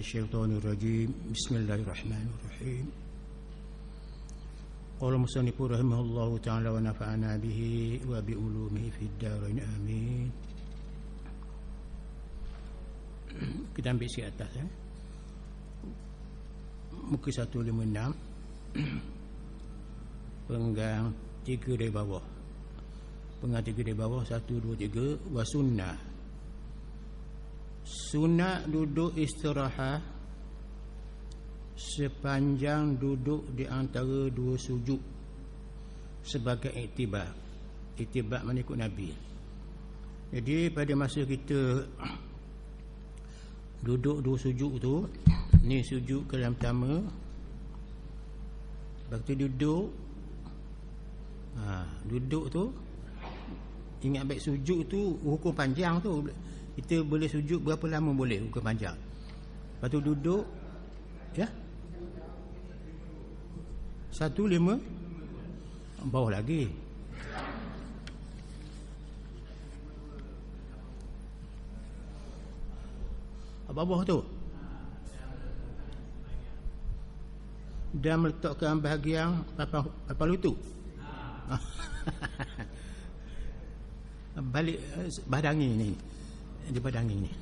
الشيطان الرجيم بسم الله الرحمن الرحيم قال المصنف رحمه الله تعالى ونفعنا به وبعلومه في الدارين آمين. Kita ambil si atas muka 156 penggang 3 dari bawah, penggang 3 dari bawah 1, 2, 3. Wa sunnah, sunat duduk istirahat sepanjang duduk di antara dua sujud sebagai iktibar. Iktibar mana ikut Nabi. Jadi pada masa kita duduk dua sujud tu, ni sujud ke yang pertama, waktu duduk duduk tu ingat baik, sujud tu hukum panjang tu. Kita boleh sujud berapa lama boleh, hukum panjang. Lepas tu duduk ya 1:5 bawah lagi. Bawah tu dan meletakkan bahagian papan lutut. Balik badangi ni, di badangi ni.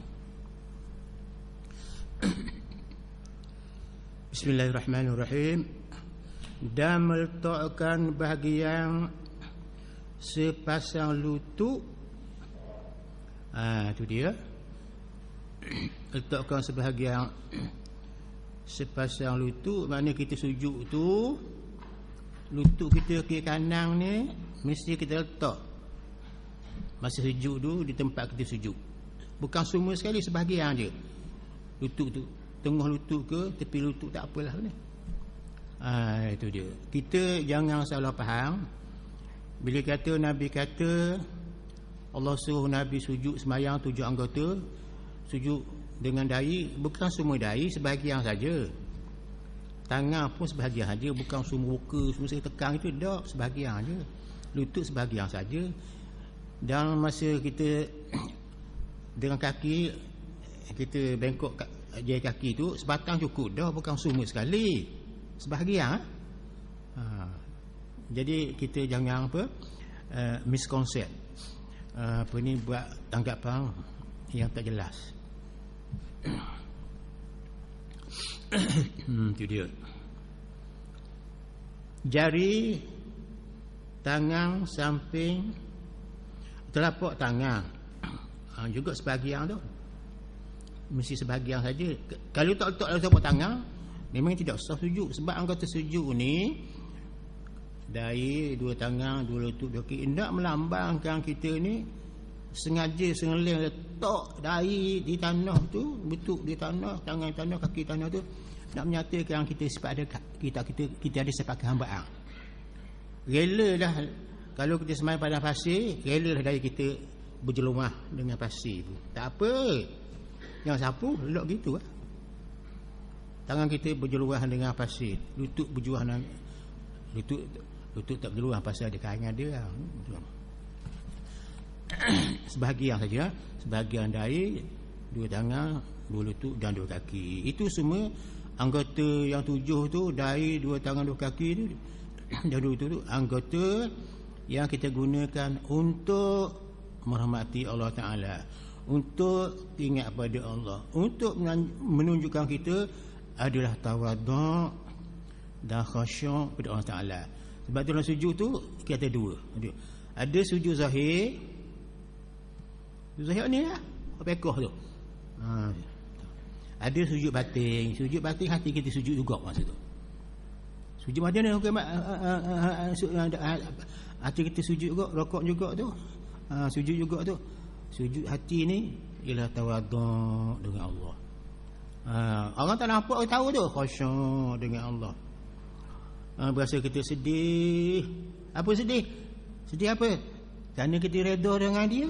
Bismillahirrahmanirrahim. Dan meletakkan bahagian sepasang lutut. Tu dia. Letakkan sebahagian sepasang lutut, maknanya kita sujud tu, lutut kita kiri kanan ni mesti kita letak masa sujud tu di tempat kita sujud. Bukan semua sekali, sebahagian je. Lutut tu, tengah lutut ke tepi lutut, tak apalah ni. Itu dia. Kita jangan salah faham. Bila kata Nabi kata Allah suruh Nabi sujud semayang 7 anggota, sujud dengan dahi, bukan semua dahi, sebahagian saja. Tangan pun sebahagian saja, bukan semua muka semua saya tekan itu, tak, sebahagian saja. Lutut sebahagian saja. Dan masa kita dengan kaki, kita bengkok jari kaki tu, sebatang cukup dah, bukan semua sekali, sebahagian. Jadi kita jangan misconcept, ni buat tanggapan yang tak jelas. Itu dia. Jari tangan samping telapak tangan juga sebahagian tu, mesti sebahagian saja. Kalau tak letak dalam telapak tangan, memang tidak sah sujud. Sebab anggota sujud ni dahi, dua tangan, dua lutut, dua kaki, hendak melambangkan kita ni sengaja sengeleng letak dahi di tanah tu, lutut di tanah, tangan tanah, kaki tanah tu, nak menyatakan kita sifat ada, kita ada sifat kehambaan. Rela dah kalau kita semayang pada pasir, rela dah dari kita berjelumah dengan pasir tu, tak apa, jangan sapu, elok gitu Tangan kita berjeluah dengan pasir, lutut berjeluah dengan lutut tak berjeluah pasal ada kain dia. Sebahagian saja, sebahagian dahi, dua tangan, dua lutut dan dua kaki. Itu semua anggota yang 7 tu, dahi, dua tangan, dua kaki tu, dan dua lutut tu, anggota yang kita gunakan untuk merahmati Allah Ta'ala, untuk ingat pada Allah, untuk menunjukkan kita adalah tawaduk dan khasyuk pada Allah Ta'ala. Sebab tu dalam sujud tu kita ada dua. Ada sujud zahir, zahir ni lah, pekoh tu. Ada sujud batin. Sujud batin hati kita sujud juga masa tu. Sujud macam mana? Hati kita sujud juga, rokok juga tu. Sujud juga tu. Sujud hati ni ialah tawaduk dengan Allah. Orang tak nampak tahu tu, khasyuk dengan Allah. Berasa kita sedih. Apa sedih? Sedih apa? Kerana kita redha dengan dia.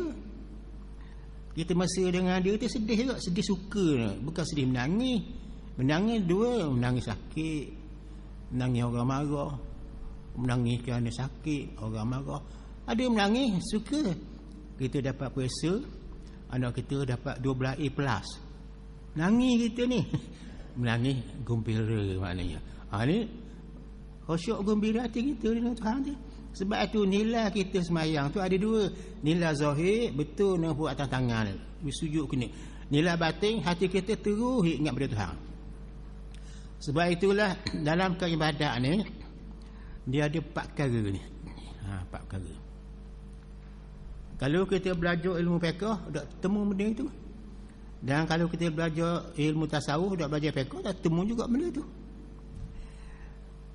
Kita mesra dengan dia, kita sedih juga. Sedih suka, bukan sedih menangis. Menangis dua, menangis sakit, menangis orang marah, menangis kerana sakit, orang marah. Ada menangis suka, kita dapat perisa, anak kita dapat 12A+. Menangis kita ni. Menangis gembira maknanya. Ni khusyuk gembira hati kita dengan Tuhan tu. Sebab itu nilai kita semayang tu ada dua. Nilai zahir betul nak buat atas tangan, bersujud kena. Nilai batin hati kita terus ingat pada Tuhan. Sebab itulah dalam ibadat ni dia ada 4 perkara ni. 4 perkara. Kalau kita belajar ilmu fiqh dak temu benda itu. Dan kalau kita belajar ilmu tasawuf dak belajar fiqh dak temu juga benda itu.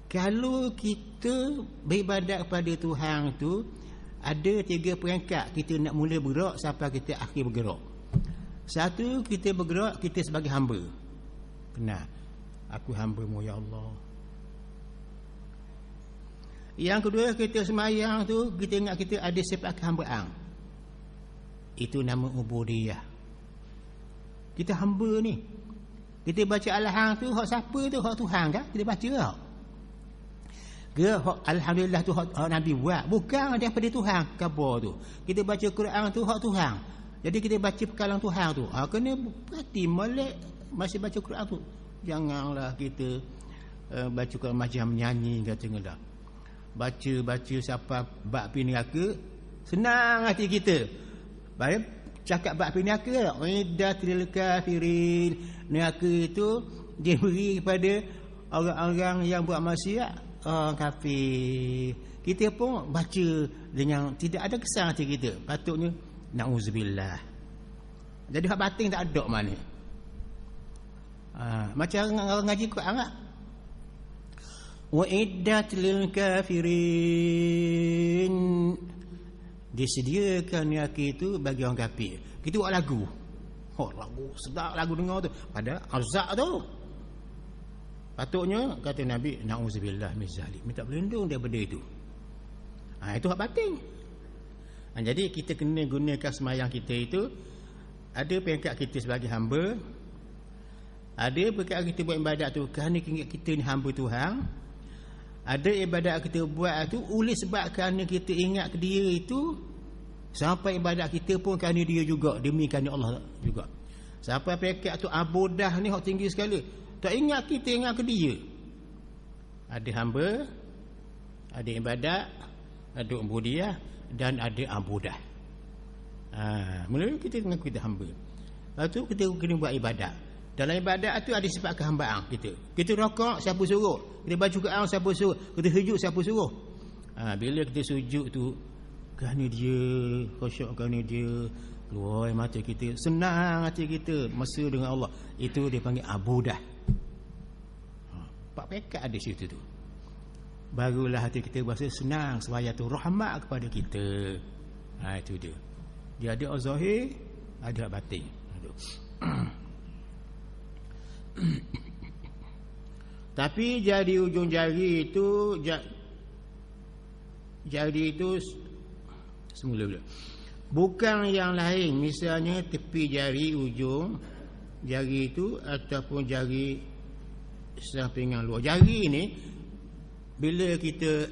Kalau kita beribadat kepada Tuhan tu ada 3 peringkat kita nak mula bergerak sampai kita akhir bergerak. Satu, kita bergerak kita sebagai hamba. Kenal, aku hamba-Mu ya Allah. Yang kedua, kita semayang tu kita ingat kita ada sifat kehambaan. Itu nama ubudiyah. Kita hamba ni. Kita baca Al-Hang tu hak siapa tu? Hak Tuhan kan? Kita baca tak? Ke alhamdulillah tu hak Nabi buat, bukan daripada Tuhan khabar tu. Kita baca Quran tu hak Tuhan. Jadi kita baca perkalaan Tuhan tu. Kena perhati molek masih baca Quran tu. Janganlah kita baca Quran macam menyanyi katanya dah. Baca siapa bab pi neraka, senang hati kita. Baik cakap bab pi neraka, iddatul kafirin. Neraka itu diberi kepada orang-orang yang buat maksiat. Kafir. Kita pun baca dengan tidak ada kesan hati kita. Patutnya na'udzubillah. Jadi hak batin tak ada mana. Macam orang ngaji Quran tak? Wa iddat lil kafirin. Disediakan neraka itu bagi orang kafir. Kita buat lagu. Lagu sedap lagu dengar tu. Pada azab tu. Patutnya kata Nabi na'udzubillah min zalim, minta berlindung daripada itu. Itu hak batin. Jadi kita kena gunakan semayang kita itu. Ada peringkat kita sebagai hamba, ada peringkat kita buat ibadat tu kerana kita ni hamba Tuhan. Ada ibadat kita buat tu oleh sebab kerana kita ingat ke dia itu. Sampai ibadat kita pun kerana dia juga, demi kerana Allah juga. Sampai peringkat tu abudah ni hak tinggi sekali. Tak ingat kita, ingat ke dia. Ada hamba, ada ibadat, ada ubudiyah dan ada abudah. Mula kita mengaku kita hamba. Lepas tu kita kena buat ibadat. Dalam ibadat tu ada sifat kehambaan kita. Kita rakaat siapa suruh, kita baca Quran siapa suruh, kita sujud siapa suruh. Bila kita sujud tu kerana dia, khusyuk kerana dia, keluar mata kita, senang hati kita mesra dengan Allah. Itu dia panggil abudah. 4 pekat ada situ tu. Barulah hati kita berasa senang semaya tu rahmat kepada kita. Itu dia. Dia ada zahir, ada batin. Tapi jari ujung jari itu semula-mula. Bukan yang lain. Misalnya tepi jari ujung jari itu ataupun jari sampingan luar. Jari ni bila kita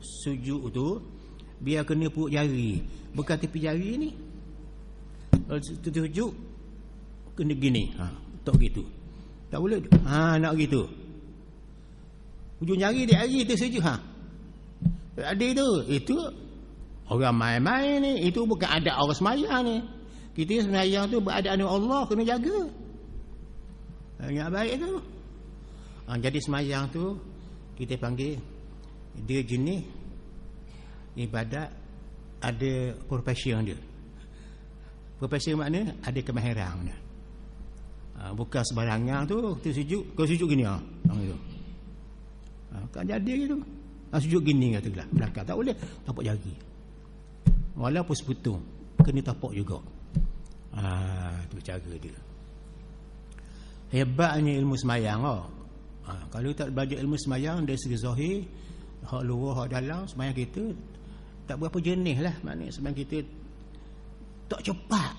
sujud tu biar kena perut jari, bukan tepi jari ni. Kalau sujud kena gini, tak gitu. Tak boleh. Nak gitu. Ujung jari dia hari tu sujud ada itu orang main-main ni. Itu bukan adab orang semayang ni. Kita semayang tu beradab dengan Allah, kena jaga. Yang baik tu. Jadi semayang tu kita panggil dia jenis ibadat ada profession dia. Profession makna ada kemahiran dia. Bukan sembarangan tu kita sujud, kau sujud gini gitu. Kan jadi gitu. Sujud gini kata belakang tak boleh, tapak jari. Walaupun seputung kena tapak juga. Tu cara dia. Hebatnya ilmu semayang. Kalau tak belajar ilmu semayang dari segi zahir, hak luar, hak dalam, semayang kita tak berapa jenis lah. Maknanya semayang kita tak cepat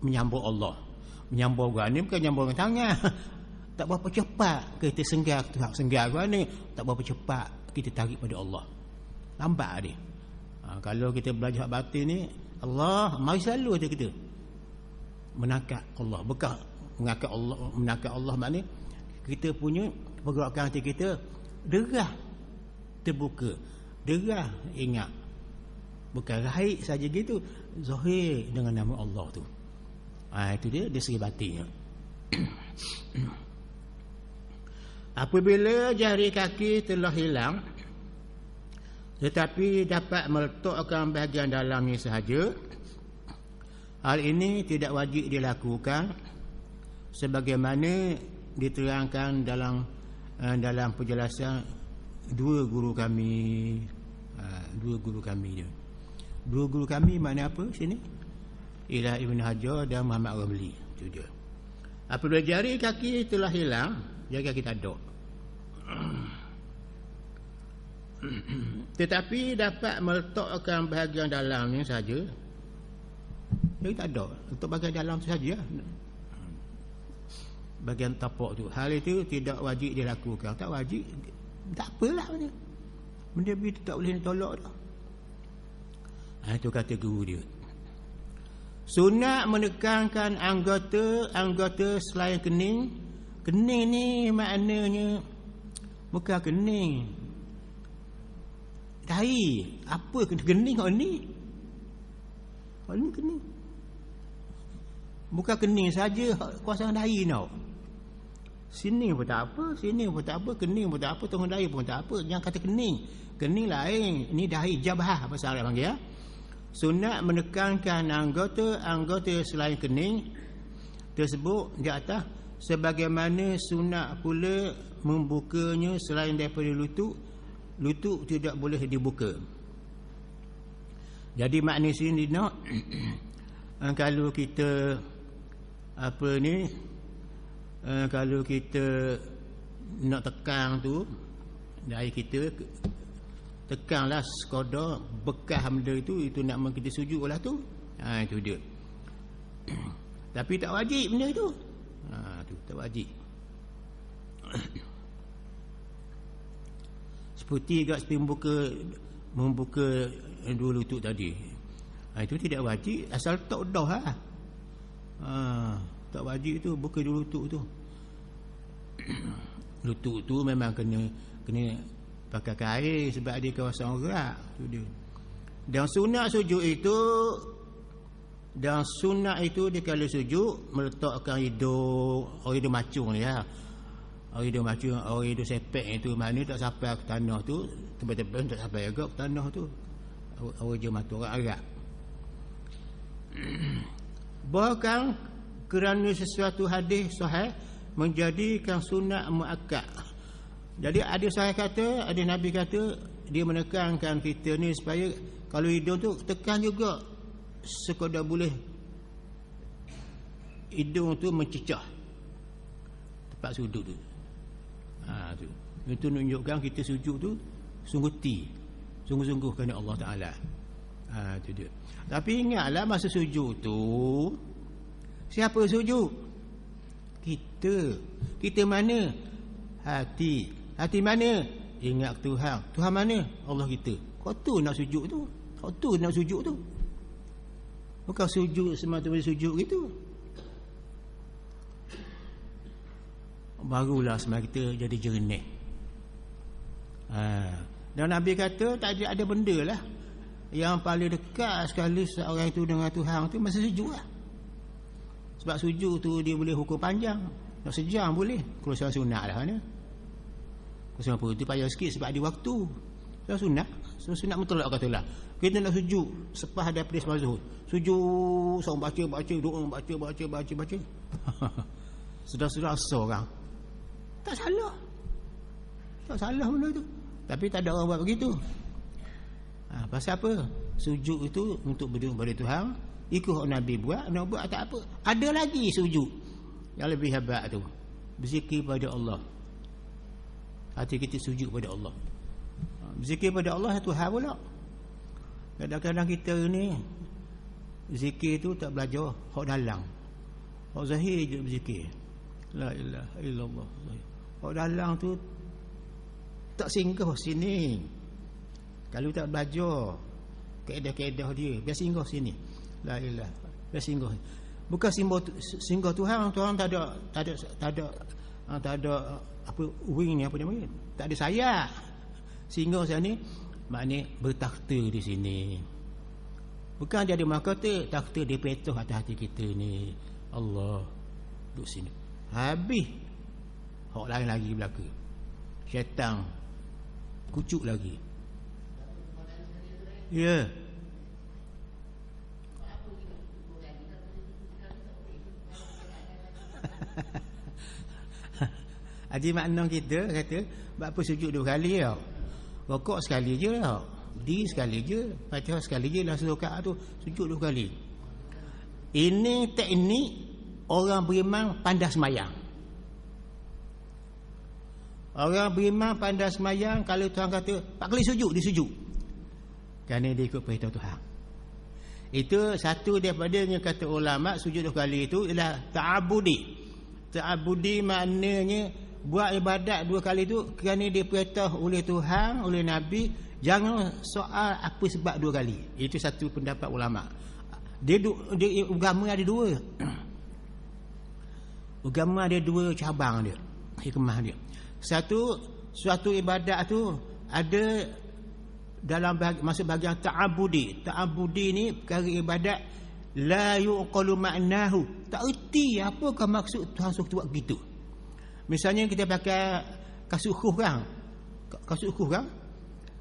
menyambut Allah. Menyambut orang ni bukan menyambut dengan tangan. Tak berapa cepat kita senggar Tuhan, senggar orang ni. Tak berapa cepat kita tarik pada Allah. Lambat dia. Kalau kita belajar batin ni, Allah mari selalu ada kita. menangkap Allah. Bukan menangkap Allah maknanya kita punya pergerakan hati kita derah terbuka, derah ingat. Bukan raib saja gitu, zahir dengan nama Allah tu. Itu dia segi batinnya. Apabila jari kaki telah hilang tetapi dapat meletakkan bahagian dalamnya sahaja, hal ini tidak wajib dilakukan sebagaimana diterangkan dalam penjelasan dua guru kami dia. Dua guru kami makna apa sini? Ialah Ibn Hajar dan Muhammad Ramli. Itu dia. Apabila jari kaki telah hilang, jari kaki tak ada, tetapi dapat meletakkan bahagian dalamnya saja, jadi tak ada, untuk bahagian dalam saja, bahagian tapak tu. Hal itu tidak wajib dilakukan. Tak wajib, tak apalah benda itu tak boleh ditolak dah. Itu kata guru dia. Sunat menekankan anggota selain kening. Kening ni maknanya bukan kening dahi. Apa kening kau ni? Kau ni kening. Bukan kening saja kuasa dahi tau. Sini pun tak apa, sini pun tak apa, kening pun tak apa, tengah dahi pun tak apa. Jangan kata kening. Kening lain, ini dahi, jabhah bahasa Arab panggil ya. Sunat menekankan anggota selain kening tersebut di atas, sebagaimana sunat pula membukanya selain daripada lutut tidak boleh dibuka. Jadi makna sini nak kalau kita kalau kita nak tekan tu dari kita, tekanlah sekadar bekas benda itu nak kita sujud lah tu. Itu dia. Tapi tak wajib benda itu. Tu tak wajib. Seperti membuka dua lutut tadi. Itu tidak wajib, asal tak dah lah. Tak wajib tu buka dua lutut tu. Lutut tu memang kena pakai kain sebab dia kawasan gerak tu dia. Dan sunat itu dia kalau sujud meletakkan hidung macung ni ya. Hidung macung, hidung sepek itu mana tak sampai ke tanah tu, tebal-tebal tak sampai agak ke tanah tu. Hidung macung agak. Bahkan kerana sesuatu hadis sahih menjadikan sunat muakkad. Jadi ada saya kata, ada Nabi kata dia menekankan kita ni supaya kalau hidung tu tekan juga sekadar boleh hidung tu mencecah tempat sujud tu. Tu. Itu menunjukkan kita sujud tu sungguh-sungguh kerana Allah Taala. Itu dia. Tapi ingatlah masa sujud tu siapa sujud? Kita mana? Hati mana? Ingat Tuhan. Tuhan mana? Allah kita. Kau tu nak sujud tu. Bukan sujud semata-mata sujud gitu. Barulah semakin kita jadi jernih. Dan Nabi kata tak ada benda lah yang paling dekat sekali seorang itu dengan Tuhan tu masa sujud lah. Sebab sujud tu dia boleh hukum panjang. Nak sejam boleh. Kalau soal sunat lah mana. Kalau soal itu payah sikit sebab ada waktu. Soal sunat mutlak katalah. Kita nak sujud sepah daripada sembahyang zuhur. Sujud seorang baca doa, baca. Sudah seorang. Tak salah benda tu. Tapi tak ada orang buat begitu. Pasal apa? Sujud itu untuk berdoa kepada Tuhan. Ikut Nabi buat, nak buat tak apa. Ada lagi sujud yang lebih hebat tu, berzikir pada Allah. Hati kita sujud pada Allah. Berzikir pada Allah itu hal pula. Kadang-kadang kita ni zikir tu tak belajar hak dalam. Hak zahir je berzikir. La ilaha illallah. Hak dalam tu tak singgah sini. Kalau tak belajar kaedah-kaedah dia, biar singgah sini. La ilaha. Biar singgah. Bukan singgah Tuhan. Tuhan tak ada apa wing ni, apa nama ni, tak ada sayap. Singgah sana ni maknanya bertakhta di sini. Bukan jadi mahkota, takhta di petuh atas hati kita ni. Allah duduk sini. Habis hak lain lagi belaka. Syaitan kucuk lagi. Ya. Haji makna kita kata, apa sujud 2 kali tau. Rokok sekali je tau. Berdiri sekali je, Fatihah sekali je, lah rakaat tu sujud 2 kali. Ini teknik orang beriman pandai semayang. Orang beriman pandai semayang, kalau Tuhan kata 4 kali sujud, dia sujud. Kerana dia ikut perintah Tuhan. Itu satu daripada yang kata ulama, sujud 2 kali itu ialah ta'abudi. Ta'abudi maknanya buat ibadat 2 kali itu kerana diperintah oleh Tuhan, oleh Nabi. Jangan soal apa sebab 2 kali. Itu satu pendapat ulama. Dia agama ada 2. Agama ada 2 cabang dia, hikmah dia. Suatu ibadat tu ada dalam masuk bahagian ta'abudi. Ta'abudi ni perkara ibadat la yuqalu ma'nahu. Tak erti apakah maksud Tuhan suruh buat begitu. Misalnya kita pakai kasut khuh kan? Kasut khuh kan?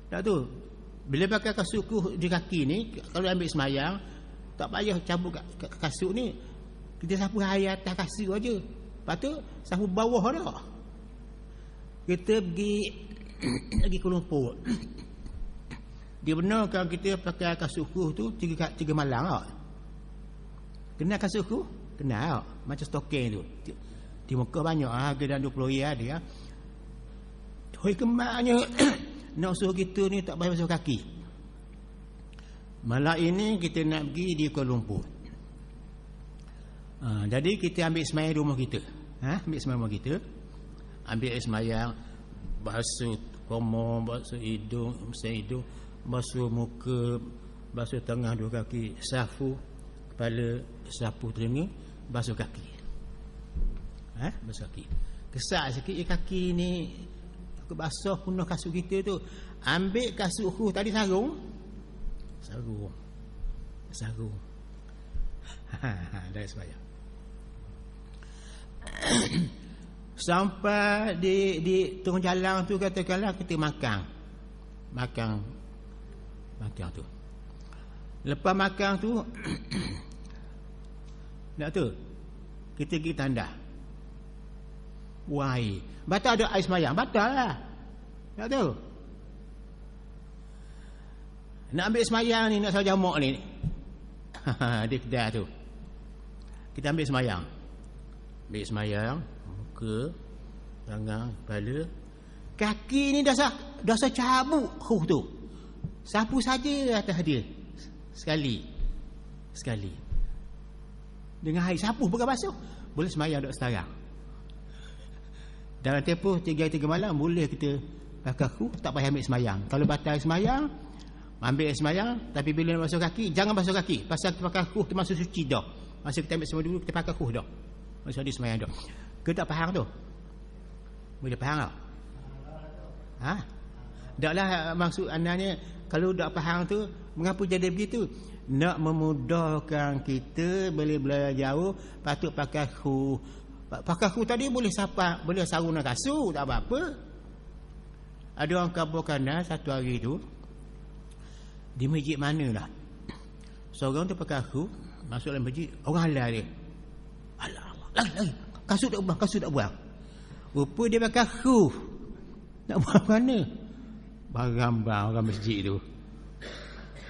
Tak tu. Bila pakai kasut khuh di kaki ni, kalau ambil semayang, tak payah cabut kasut ni. Kita sapu air atas kasut aja. Lepas tu sapu bawah dah. Kita pergi Kuala Lumpur. Dia benar kalau kita pakai kasut khuh tu 3 malam tak? Kenal kasut khuh? Kenal tak? Macam stoking tu. Di Mekah banyak harga dan 20 riyal dia. Hoi kemaknya nak suruh kita ni tak payah basuh kaki. Malam ini kita nak pergi di Kuala Lumpur. Jadi kita ambil semayang di rumah kita. Ambil semayang rumah kita. Ambil semayang, basuh komor, basuh hidung, basuh muka, basuh tangan 2 kaki, sapu kepala, sapu telinga, basuh kaki. Basuh kaki. Kesak sikit kaki ni aku basuh penuh kasut kita tu. Ambil kasut khuh tadi sarung. Dah semayang. Sampai di tengah jalan tu katakanlah kita makan tu. Lepas makan tu nak tu kita pergi tanda. Wai, batal ada air semayang, batal lah. Tak tahu. Nak ambil semayang ni, nak salah jamak ni. Dia kedai tu. Kita ambil semayang. Ambil semayang, muka, tangan, kepala. Kaki ni dah cabut khuh tu. Sapu saja atas dia. Sekali. Dengan air sapu bukan basuh. Boleh semayang duk sekarang. Dalam tempoh 3 malam boleh kita pakai khuh, tak payah ambil semayang. Kalau batal semayang, ambil semayang, tapi bila nak basuh kaki, jangan basuh kaki. Pasal kita pakai khuh tu masuk suci dah. Masa kita ambil semua dulu, kita pakai khuh dah. Masa dia semayang dah. Kita tak faham tu? Boleh faham tak? Taklah maksud anaknya, kalau tak faham tu, mengapa jadi begitu? Nak memudahkan kita boleh belajar jauh, patut pakai khuh. Pakai khuh tadi boleh sapa, boleh sarung dan kasut, tak apa-apa. Ada orang kabarkan satu hari tu di masjid mana lah, seorang tu pakai khuh masuk dalam masjid, orang halal dia. Lagi kasut tak buang. Rupa dia pakai khuh, nak buang mana? Barang orang masjid tu.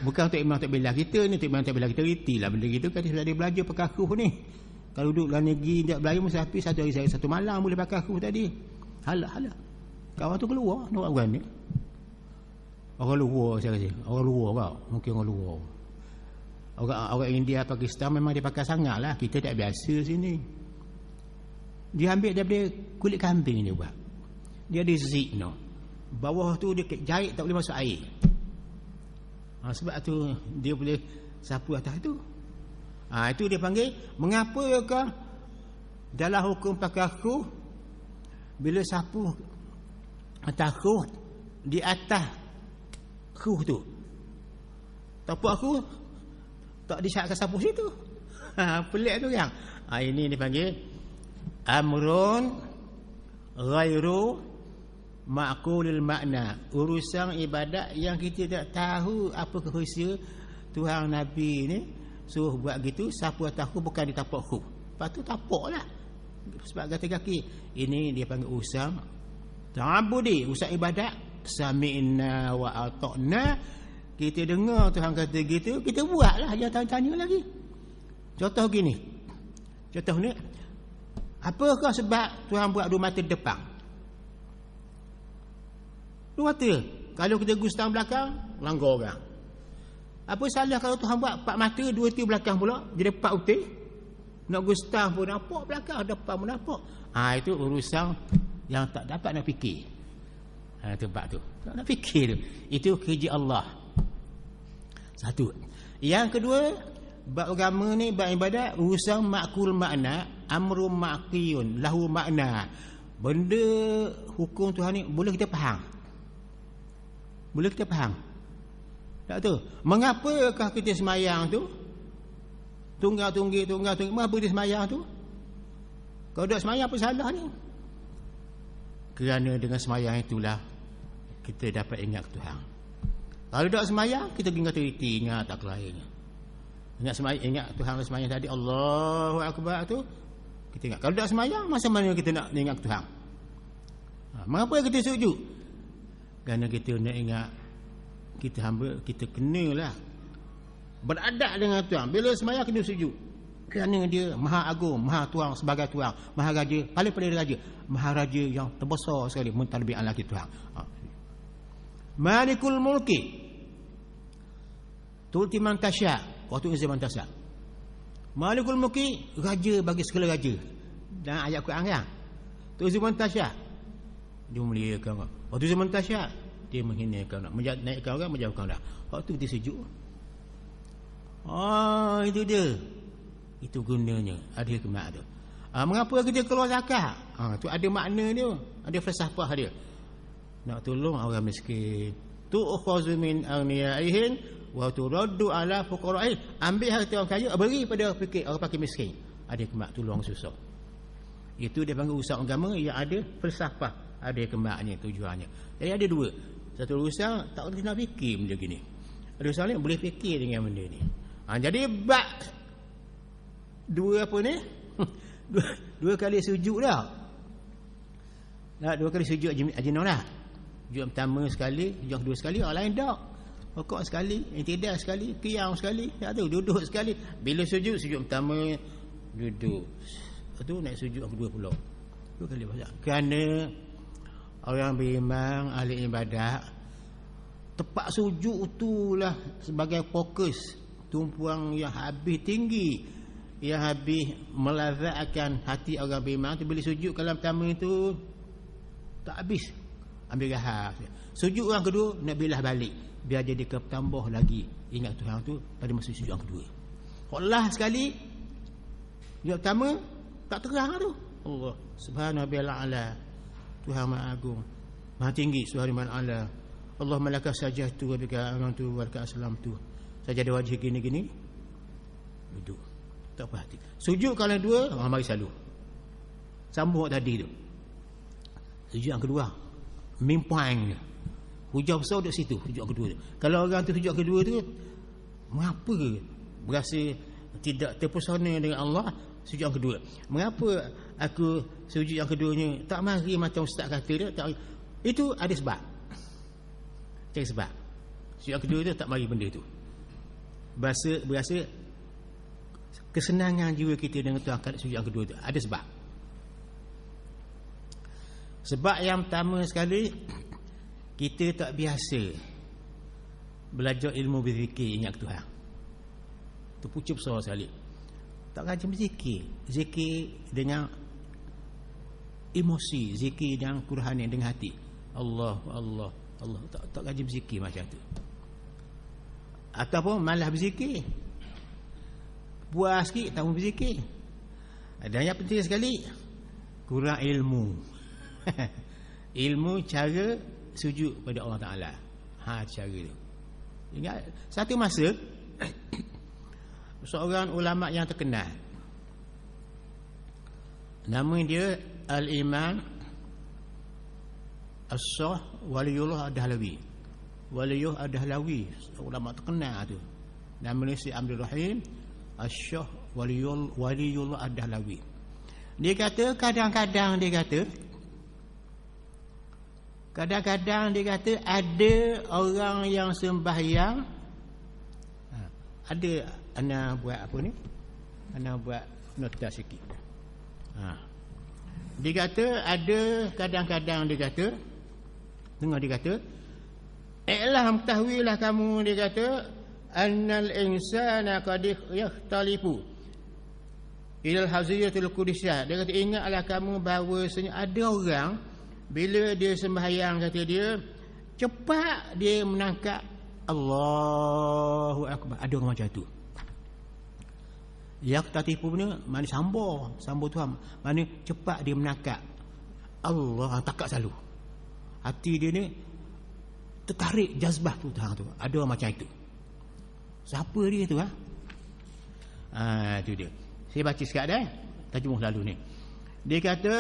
Bukan untuk imam tak bela kita ni, untuk imam tak bela kita reti lah benda gitu kan. Dia belajar pakai khuh ni. Kalau duduk dalam negeri tak belajar mesti habis satu hari satu malam boleh pakai khuh tadi. Halal. Kawan tu keluar nak buat ni. Orang luar saya kata. Orang luar kau. Mungkin orang luar. Orang India, Pakistan memang dia pakai sangat lah. Kita tak biasa sini. Dia ambil daripada kulit kambing dia buat. Dia ada zik no. Bawah tu dia jahit tak boleh masuk air. Sebab tu dia boleh sapu atas tu. Itu dia panggil, mengapakah dalam hukum pakai khuh bila sapu atas khuh di atas khuh tu, tapak khuh tak disyaratkan sapu situ. Pelik tu kan. Ini dipanggil amrun ghairu ma'qulil makna, urusan ibadat yang kita tak tahu apa khususnya Tuhan Nabi ni suruh buat gitu. Sapu atas khuh bukan di tapak khuh, lepas tu tapaklah sebab kaki. Ini dia panggil urusan ta'abudi, urusan ibadat. Sami'na wa ata'na, kita dengar Tuhan kata gitu, kita buatlah, jangan tanya lagi. Contoh gini, contoh ni, apakah sebab Tuhan buat dua mata depan? Dua mata, kalau kita gustang belakang, langgar orang. Apa salah kalau Tuhan buat 4 mata, 2 ti belakang pula, jadi 4 utir? Nak gustang pun nampak, belakang depan pun nampak. Itu urusan yang tak dapat nak fikir. Tempat tu tak nak fikir tu. Itu kerja Allah. Satu. Yang kedua, bab agama ni, bab ibadat, urusan makul makna, amrun maqiyun lahu makna. Benda hukum Tuhan ni boleh kita faham. Boleh kita faham. Tak tahu mengapakah kita semayang tu tunggal-tunggil. Mengapa dia semayang tu? Kalau tak semayang apa salah ni? Kerana dengan semayang itulah kita dapat ingat Tuhan. Kalau tak semayang, kita tinggal teliti, ingat tak lainnya. Ingat Tuhan semayang tadi, Allahu Akbar tu, kita ingat. Kalau tak semayang, masa mana kita nak ingat Tuhan? Mengapa kita sujud? Kerana kita nak ingat kita hamba, kita kenalah beradab dengan Tuhan. Bila semayang kena sujud, kerana dia maha agung, maha tuang sebagai tuang, maha raja, paling raja, maha raja yang terbesar sekali, mentadbi'an lagi Tuhan. Malikul mulki tu'ti man tasya wa tu'izzu man tasya. Malikul mulki, raja bagi segala raja. Dan ayat Quran kan, tu'izzu man tasya, dia memuliakan orang. Wa tu'izzu man tasya, dia menghinakan orang, naikkan orang, menjauhkan orang. Waktu dia sujud. Itu dia. Itu gunanya, ada hikmah tu. Mengapa kita keluar zakat? Tu ada makna dia, ada falsafah dia. Nak tolong orang miskin. Tu'khazu min aghniyaihim wa turaddu ala fuqara'ihim. Ambil harta orang kaya, beri pada fikir orang pakai miskin. Ada hikmah, tolong susah. Itu dia panggil usaha agama yang ada falsafah, ada hikmahnya, tujuannya. Jadi ada dua. Satu urusan tak boleh nak fikir benda gini. Ada urusan lain boleh fikir dengan benda ni. Jadi bab dua apa ni? dua kali sujud dah. Dua kali sujud ajinah dah. Sujud pertama sekali, sujud kedua sekali, orang lain tak. Rukuk sekali, i'tidal sekali, qiyam sekali, tak tahu duduk sekali. Bila sujud pertama duduk. Lepas tu naik sujud yang kedua pula. Dua kali banyak. Kerana orang beriman, ahli ibadat, tempat sujud itulah sebagai fokus tumpuan yang habis tinggi, yang habis melazatkan hati orang beriman tu. Bila sujud kalam pertama itu tak habis, ambil rahas. Sujud yang kedua nak bilah balik, biar jadi tambah lagi ingat Tuhan tu pada masa sujud yang kedua. Allah sekali yang pertama tak terang tu, Allah subhanahu wa ta'ala, Tuhan maha agung, maha tinggi, subhanahu wa ta'ala. Allah malaka sajahtu wa bika amantu wa laka aslamtu. Saya ada wajah gini-gini, duduk, tak apa hati. Sujud kalau dua, mari selalu sambung tadi tu. Sujud yang kedua, mimpoint ni, hujah besar duduk situ, sujud yang kedua tu. Kalau orang tu sujud yang kedua tu, mengapa berasa tidak terpesona dengan Allah? Sujud yang kedua, mengapa aku sujud yang keduanya tak mari macam ustaz kata dia? Tak, itu ada sebab. Cari sebab. Sujud yang kedua tu tak mari benda tu. Berasa kesenangan jiwa kita dengan Tuhan kat sujud yang kedua tu. Ada sebab. Sebab yang pertama sekali, kita tak biasa belajar ilmu berzikir, ingat Tuhan. Itu punca besar sekali. Tak rajin berzikir. Zikir dengan emosi, zikir dengan kerohanian, dengan hati. Allah, Allah, Allah. Tak rajin berzikir macam tu. Ataupun malah berzikir puas sikit tak mau berzikir. Dan yang penting sekali, kurang ilmu. Ilmu cara sujud pada Allah Ta'ala. Cara tu. Ingat, satu masa seorang ulama yang terkenal, nama dia Al-Imam As-Sah Waliullah Ad-Dahlawi. Waliullah Ad-Dahlawi, ulama terkenal tu. Nama dia si Abdul Rahim As-Sah Waliullah Ad-Dahlawi. Dia kata kadang-kadang ada orang yang sembahyang. Ada ana buat apa ni? Ana buat nota sikit. Dia kata ada kadang-kadang dia kata, dengar dia kata, "I'lam tahwilah kamu," dia kata, "annal insana qad yakhtalifu ila al-haziyatil qudsiyah." Dia kata, ingatlah kamu bahawa ada orang bila dia sembahyang, kata dia, cepat dia menangkap Allahu Akbar. Ada orang macam tu. Yang tertipu ni mana sambung Tuhan, mana cepat dia menangkap Allah, takak selalu hati dia ni tertarik jazbah tu Tuhan tu. Ada orang macam itu. Siapa dia tu? Itu dia. Saya baca sikit dah terjemah lalu ni. Dia kata,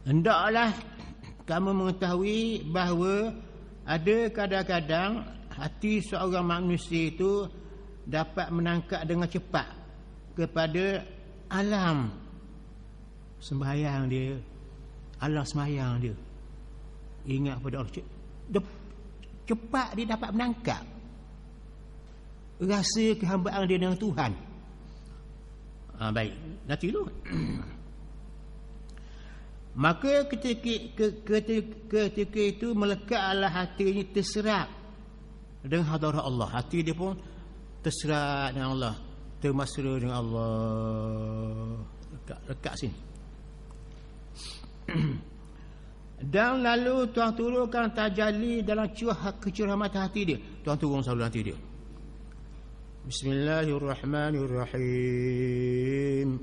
hendaklah kamu mengetahui bahawa ada kadang-kadang hati seorang manusia itu dapat menangkap dengan cepat kepada alam sembahyang dia, alam sembahyang dia. Ingat pada Allah, cepat dia dapat menangkap rasa kehambaan dia dengan Tuhan. Baik, nanti dulu. Maka ketika itu melekatlah hati ini terserap dengan hadirat Allah. Hati dia pun terserap dengan Allah, termasra dengan Allah. Lekat sini. Dan lalu Tuhan turunkan tajalli dalam kecurahan mata hati dia. Tuhan turun selalu hati dia. Bismillahirrahmanirrahim.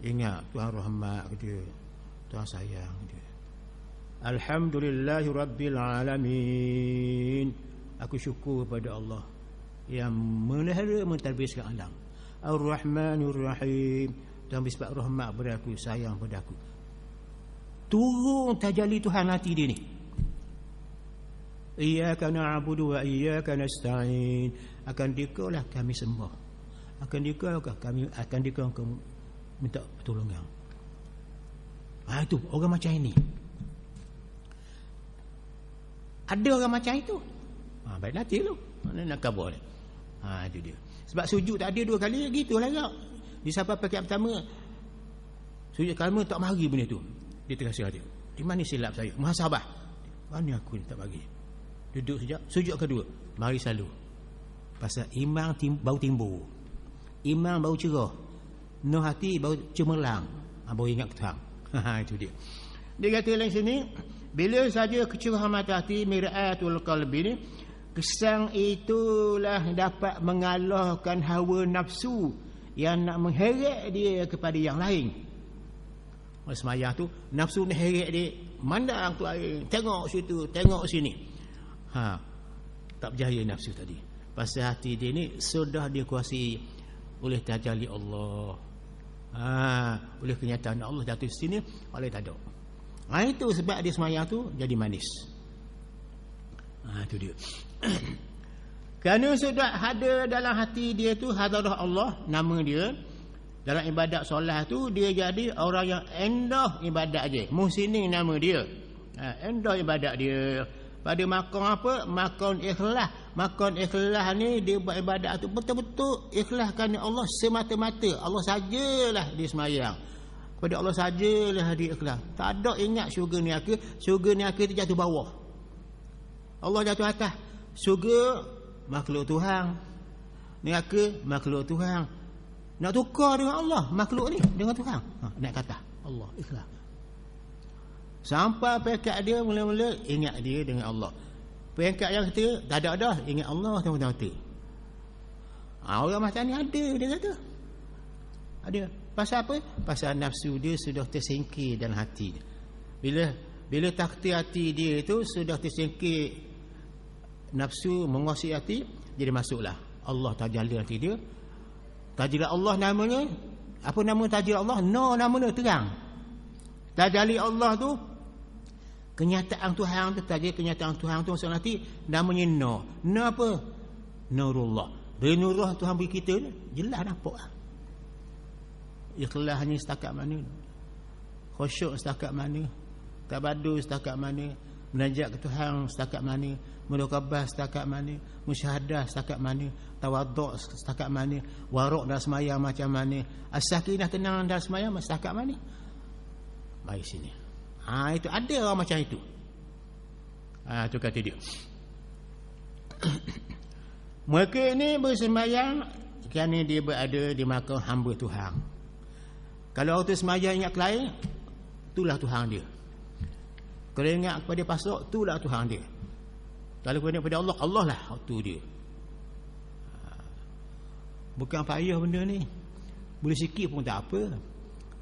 Ingat Tuhan rahmat dia, Tuhan sayang dia. Alhamdulillahirabbil alamin. Aku syukur kepada Allah yang melihara mentadbirkan alam. Ar-Rahmanir-Rahim. Tuhan bersifat rahmat kepada aku, sayang kepada aku. Turun tajalli Tuhan hati dia ni. Iyyaka na'budu wa iyyaka nasta'in. Akan dikaulah kami sembah, akan dikau kami minta pertolongan. Itu orang macam ini. Ada orang macam itu. Baik nanti lu mana nak kabur ni. Itu dia. Sebab sujud tak ada dua kali, gitulah kau. Di sampai pakai pertama sujud kalma tak mari benda tu. Dia terasa dia. Di mana silap saya? Muhasabah. Mana aku ni tak bagi. Duduk sekejap, sujud kedua, mari selalu. Pasal iman bau timbul. Iman bau cerah. Noh hati bau cemerlang. Baru ingat Tuhan. Itu dia. Dia kata dalam sini, bila saja kecerahan mata hati, mir'atul qalbi ni, kesan itulah dapat mengalahkan hawa nafsu yang nak mengheret dia kepada yang lain. Semayang tu nafsu ni heret dia, mandang ke lain, tengok situ, tengok sini. Tak berjaya nafsu tadi. Pasal hati dia ni sudah dikuasai oleh tajalli Allah. Oleh kenyataan Allah jatuh sini, oleh tak ada. Itu sebab dia semayang tu jadi manis. Itu dia. Kerana sudah ada dalam hati dia tu hadarah Allah, nama dia. Dalam ibadat solat tu dia jadi orang yang endah ibadat je. Muhsinin nama dia. Endah ibadat dia. Pada makam apa? Makam ikhlas. Makam ikhlas ni dia buat ibadat tu betul-betul ikhlas kerana Allah semata-mata. Allah sajalah dia semayang. Kepada Allah sajalah dia ikhlas. Tak ada ingat syurga neraka. Syurga neraka tu jatuh bawah. Allah jatuh atas. Syurga makhluk Tuhan. Neraka makhluk Tuhan. Nak tukar dengan Allah makhluk ni dengan Tuhan. Nak kata Allah ikhlas. Sampai peringkat dia mula-mula ingat dia dengan Allah. Peringkat yang ketiga tak ada dah, ingat Allah semata-mata. Orang macam ni ada, dia kata. Ada. Pasal apa? Pasal nafsu dia sudah tersingkir dalam hati. Bila takdir hati dia itu sudah tersingkir, nafsu menguasai hati, jadi masuklah Allah tajalli hati dia. Tajalli Allah namanya, apa nama tajalli Allah? No namanya terang. Tajalli Allah tu kenyataan Tuhan tu, tajalli kenyataan Tuhan tu masuk hati, namanya no. No apa? Nurullah. Dari nurullah Tuhan beri kita ni, jelas nampak lah. Ikhlasnya setakat mana, khusyuk setakat mana, tabadu setakat mana, menajak ke Tuhan setakat mana, muraqabah setakat mana, musyahadah setakat mana, tawaduk setakat mana, waruk dalam semayang macam mana, as-sakinah tenang dalam semayang setakat mana. Mari sini. Itu ada orang macam itu. Itu kata dia. Mereka ini bersemayang kerana dia berada di makam hamba Tuhan. Kalau orang tu semayang ingat ke lain, itulah Tuhan dia. Kalau ingat kepada pasuk, itulah Tuhan dia. Kalau ingat kepada Allah, Allah lah itu dia. Bukan payah benda ni. Boleh sikit pun tak apa.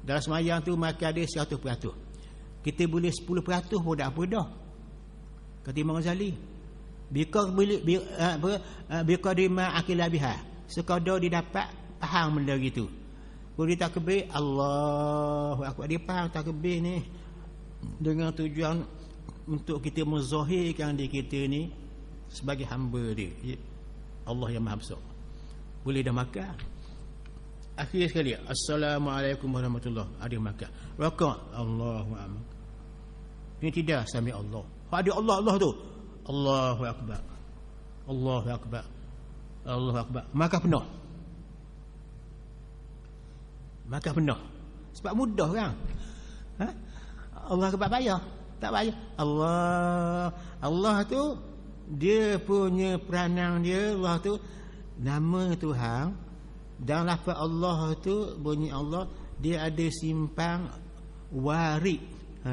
Dalam semayang tu maka ada 100%. Kita boleh 10% pun tak apa dah. Kata Imam Ghazali, biqadima akila biha, sekadar dia dapat faham benda gitu. Kalau dia takbir Allahu akbar, dia faham takbir ni dengan tujuan untuk kita menzahirkan diri kita ni sebagai hamba dia, Allah yang Maha Besar. Boleh dah makan. Akhir sekali, Assalamualaikum warahmatullahi. Ada makan. Rakaat Allahu akbar. Ini tidak sami Allah. Ada Allah tu. Allahu akbar. Allahu akbar. Allahu akbar. Maka penuh. Maka penuh. Sebab mudah kan? Allah akbar payah? Tak payah. Allah tu dia punya peranan dia, Allah tu nama Tuhan. Dan lafaz Allah tu bunyi Allah, dia ada simpang warid.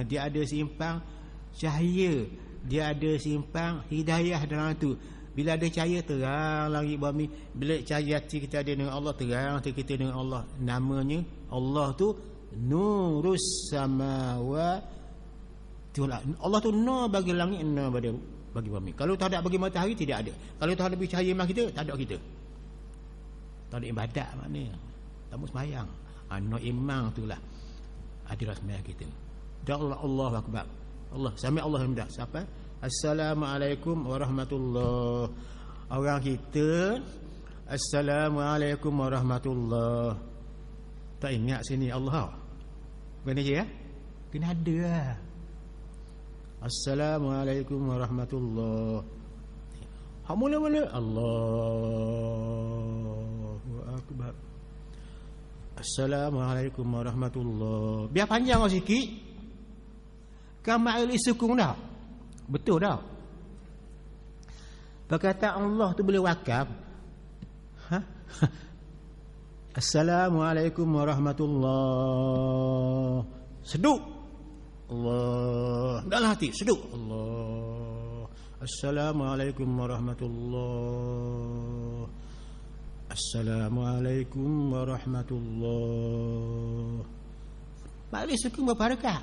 Dia ada simpang cahaya, dia ada simpang hidayah dalam tu. Bila ada cahaya, terang langit bumi. Bila cahaya hati kita ada dengan Allah, terang hati kita dengan Allah. Namanya Allah tu Nurus Samawati wal Ardh. Allah tu nur bagi langit, nur bagi bumi. Kalau tak ada bagi matahari, tidak ada. Kalau tak ada bagi cahaya mak kita, tak ada kita. Tak ada ibadat maknanya. Tak mau sembahyang. No imam itulah adalah sembahyang kita. Dan Allahu akbar. Allah sami Allah hamdah. Siapa? Assalamualaikum warahmatullahi. Orang kita Assalamualaikum warahmatullahi. Tak ingat sini Allah. Bukan je ya? Kena ada lah. Assalamualaikum warahmatullahi. Hak mula-mula Allahu akbar. Assalamualaikum warahmatullahi. Biar panjang sikit. Kamal isukun dah. Betul dah. Perkataan Allah tu boleh wakaf. Assalamualaikum warahmatullahi. Seduk. Allah. Dalam hati seduk. Allah. Assalamualaikum warahmatullahi. Assalamualaikum warahmatullahi. Maknanya sukun berbarakah.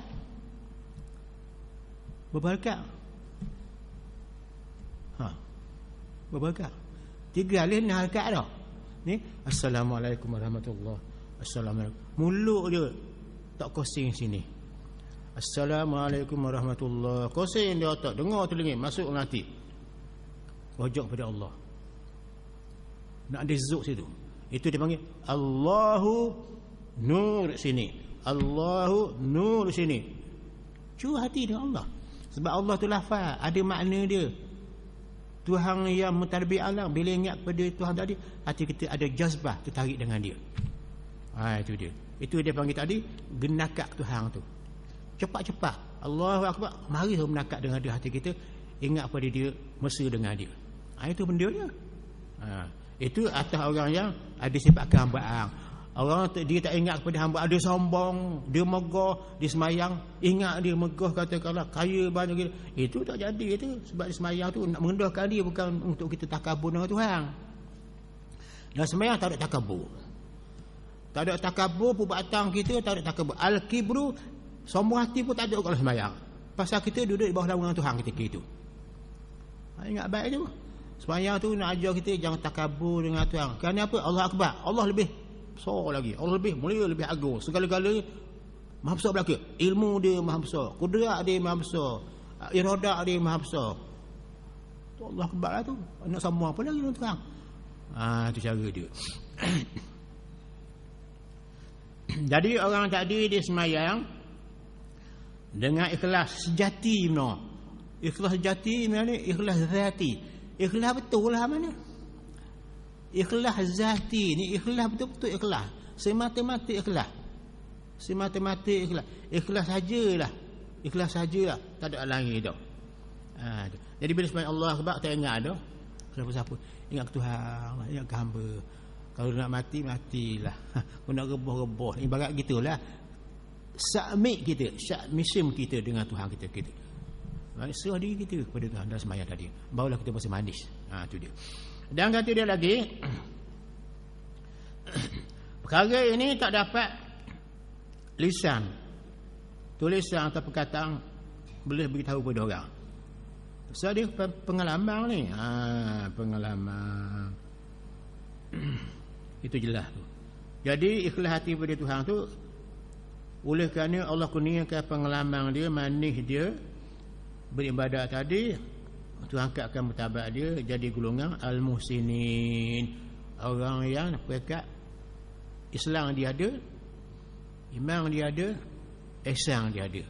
Berbarakah. Berbarakah. 3 kali ni harakat dah. Ni Assalamualaikum warahmatullahi. Assalamualaikum. Mulut dia tak kosing sini. Assalamualaikum warahmatullahi. Kosing dia tak dengar telinga, masuk hati. Wajak pada Allah. Nak ada zuk situ. Itu dia panggil Allahu nur sini. Allahu nur sini. Cua hati dengan Allah. Sebab Allah tu lafaz, ada makna dia. Tuhan yang mentadbir alam, bila ingat pada Tuhan tadi, hati kita ada jazbah, tertarik dengan dia. Itu dia. Itu dia panggil tadi genakak Tuhan tu. Cepat-cepat Allahu akbar, mari menakat dengan dia hati kita, ingat pada dia, mesra dengan dia. Itu benda dia. Itu atas orang yang ada sifat kehambaan. Orang dia tak ingat kepada hamba, ada sombong, dia megah, dia semayang, ingat dia megah, katakanlah kaya banyak gitu. Itu tak jadi itu. Sebab dia semayang tu nak merendahkan dia, bukan untuk kita takabur dengan Tuhan. Dan sembahyang tak ada takabur. Tak ada takabur, perbuatan kita tak ada takabur. Al-kibru, sombong hati pun tak ada kalau sembahyang. Pasal kita duduk di bawah naungan Tuhan ketika itu. Ingat baik tu. Sembahyang tu nak ajar kita jangan takabur dengan Tuhan. Kerana apa? Allah Akbar. Allah lebih besar lagi. Allah lebih mulia, lebih agung. Segala-galanya maha besar belaka. Ilmu dia maha besar. Kudrat dia maha besar. Iradah dia maha besar. Tu Allah Akbar lah tu. Nak sambung apa lagi dengan Tuhan? Itu cara dia. Jadi orang tadi dia sembahyang dengan ikhlas sejati benar. Ikhlas sejati mana? Ikhlas zati. Ikhlas betul lah mana? Ikhlas zati ni ikhlas betul-betul ikhlas. Semata-mata ikhlas. Semata-mata ikhlas. Ikhlas sajalah. Ikhlas sajalah. Tak ada lagi dah. Jadi bila sembahyang Allah Akbar tak ingat dah. Siapa-siapa ingat ke Tuhan, ingat ke hamba. Kalau nak mati, matilah. Kalau nak rebah-rebah. Ibarat gitulah. Submit kita, submission kita dengan Tuhan kita. Serah diri kita kepada Tuhan dalam sembahyang tadi. Barulah kita masih manis. Itu dia. Dan kata dia lagi, perkara ini tak dapat lisan, tulisan atau perkataan boleh beritahu kepada orang. So dia pengalaman ni. Pengalaman. Itu jelas tu. Jadi ikhlas hati pada Tuhan tu oleh kerana Allah kurniakan pengalaman dia, manis dia beribadat tadi, Tuhan angkatkan martabat dia jadi golongan al-muhsinin, orang yang pekat Islam dia ada, iman dia ada, ihsan dia ada.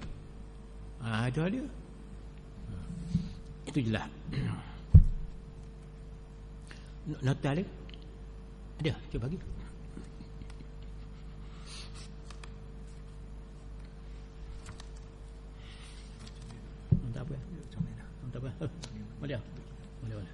Itu ada. Itu jelas. Nota dia ada, cuba bagi. Tak apa. Tak apa. Boleh. Boleh.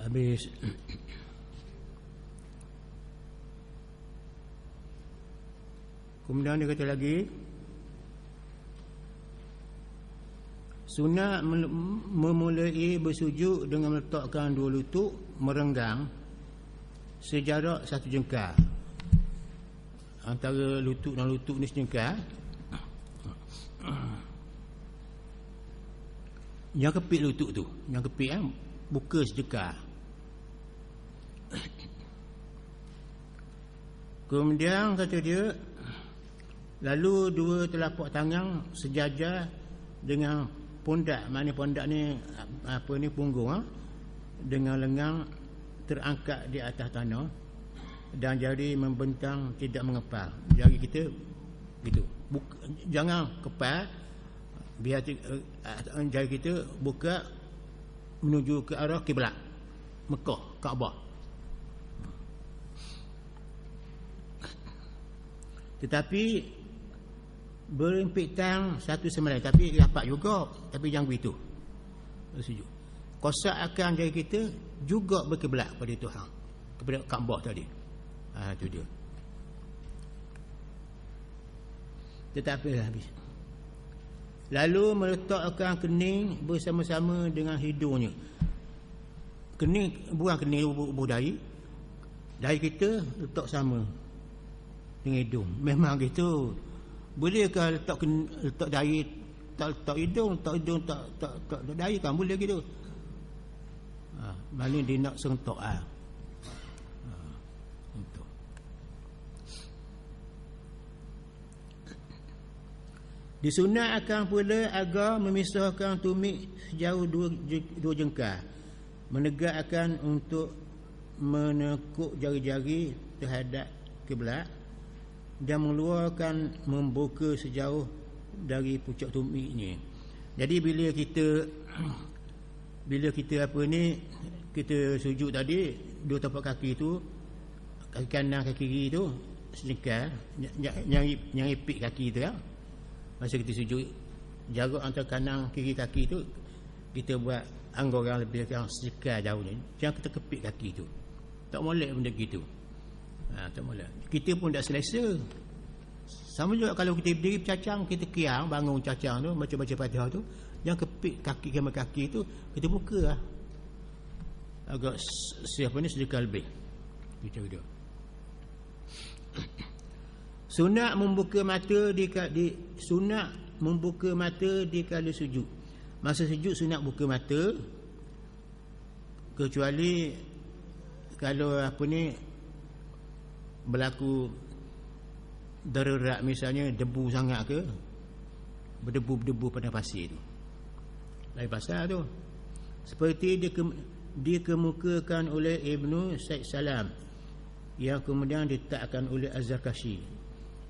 Habis. Kemudian dia kata lagi, sunat memulai bersujud dengan meletakkan dua lutut merenggang sejarak satu jengkal. Antara lutut dan lutut ni sejengkal. Yang kepit lutut tu, yang kepit buka sejengkal. Kemudian kata dia, lalu dua telapak tangan sejajar dengan pundak. Mana pundak ni, apa ni, punggung dengan lengan terangkat di atas tanah dan jari membentang tidak mengepal. Jari kita gitu. Jangan kepal, biar jari kita buka menuju ke arah kiblat Mekah, Kaabah. Tetapi berhimpitan satu sama lain, tapi rapat juga, tapi jangan begitu. Sujud. Kosak akan jari kita juga berkiblat pada Tuhan, kepada Kaabah tadi. Itu dia. Tetapi habis. Lalu meletakkan kening bersama-sama dengan hidungnya. Kening, bukan kening budaya. Dahi kita letak sama dengan hidung. Memang gitu. Bolehkah letak dahi, tak letak hidung, tak hidung, tak dahi kan? Boleh gitu. Malah dia nak sentok untuk. Disunatkan pula agar memisahkan tumit sejauh dua jengkal, menegakkan untuk menekuk jari-jari terhadap kiblat dan mengeluarkan membuka sejauh dari pucuk tumitnya. Jadi bila kita apa ni, kita sujud tadi, dua tapak kaki tu, kaki kanan kaki kiri tu selingkar, yang ipik kaki tu ya. Masa kita sujud, jarak antara kanan kiri kaki tu kita buat anggoran lebih kurang selingkar jauhnya. Jangan kita kepik kaki tu. Tak molek benda gitu. Tak molek. Kita pun tak selesa. Sama juga kalau kita berdiri bercacang, kita kiang bangun cacang tu, baca-baca Fatihah tu, yang kepik kaki sama kaki tu, kita buka lah. Agak siapa ni sedekah lebih. Gitu. Sunat membuka mata sunat membuka mata di kala sujud. Masa sujud sunat buka mata, kecuali kalau apa ni berlaku darurat, misalnya debu sangat ke, berdebu pada pasir tu, lain pasal tu. Seperti dikemukakan oleh Ibnu Said Salam yang kemudian diletakkan oleh Az-Zarkashi.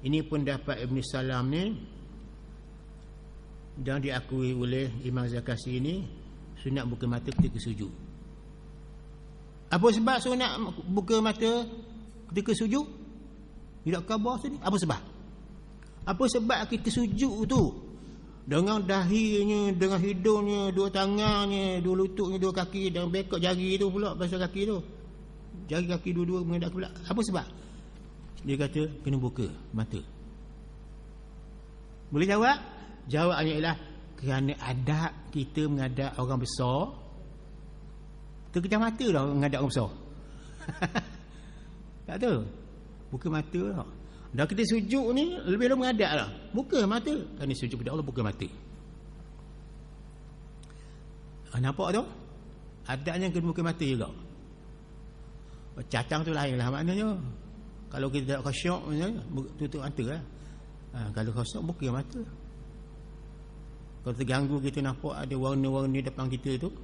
Ini pendapat Ibnu Salam ni, dan diakui oleh Imam Zarkashi ini, sunat buka mata ketika sujud. Apa sebab sunat buka mata ketika sujud? Tidak khabar sini. Apa sebab? Apa sebab kita sujud tu dengan dahinya, dengan hidungnya, dua tangannya, dua lututnya, dua kaki, dan bekok jari tu pula, pasal kaki tu, jari kaki dua-dua menghadap kiblat. Apa sebab? Dia kata kena buka mata. Boleh jawab? Jawabnya ialah kerana adab kita menghadap orang besar, terkejam mata dah menghadap orang besar. Tak tahu. Buka mata lah. Dah kita sujud ni lebih dah menghadap lah. Buka mata. Kerana sujud kepada Allah, buka mata. Nampak tu? Adabnya kena buka mata juga. Cacang tu lain lah maknanya. Kalau kita tak khusyuk, tutup mata lah. Kalau khusyuk, buka mata. Kalau terganggu kita nampak ada warna-warna depan kita tu,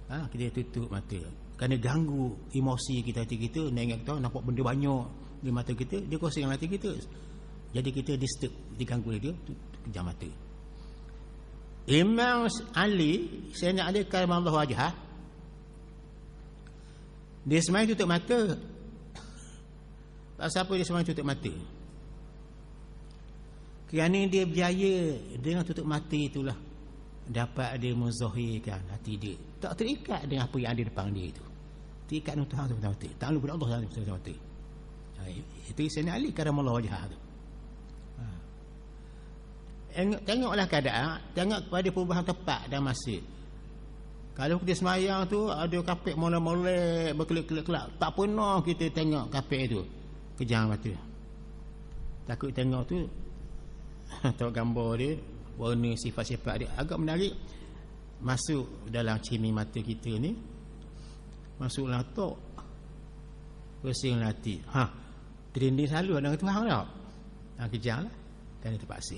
kita tutup mata. Kerana ganggu emosi kita, hati kita, nak ingat kita nampak benda banyak di mata kita, dia kosong hati kita. Jadi kita disturb, diganggu oleh dia, kejam mata. Imam Ali, Sayyidina Ali karamallahu wajhah, dia semai tutup mata. Pasal apa dia semai tutup mata? Kerana dia berjaya dengan tutup mata itulah dapat dia menzahirkan hati dia, tak terikat dengan apa yang ada depan dia itu. Terikat dengan Tuhan semata-mata, tak lupa Allah semata-mata. Itu Sayyidina Ali karamallahu wajhah tu. Tengoklah keadaan, tengok kepada perubahan tempat dan masa. Kalau kita semayang tu ada kapek molek-molek berkelip-kelip, tak pernah kita tengok kapek tu, kejam mata. Takut tengok tu tengok gambar dia, warna sifat-sifat dia agak menarik, masuk dalam cermin mata kita ni, masuklah tok, pusinglah hati. Terinding selalu dengan Tuhan tak? Kejam lah, kerana terpaksa.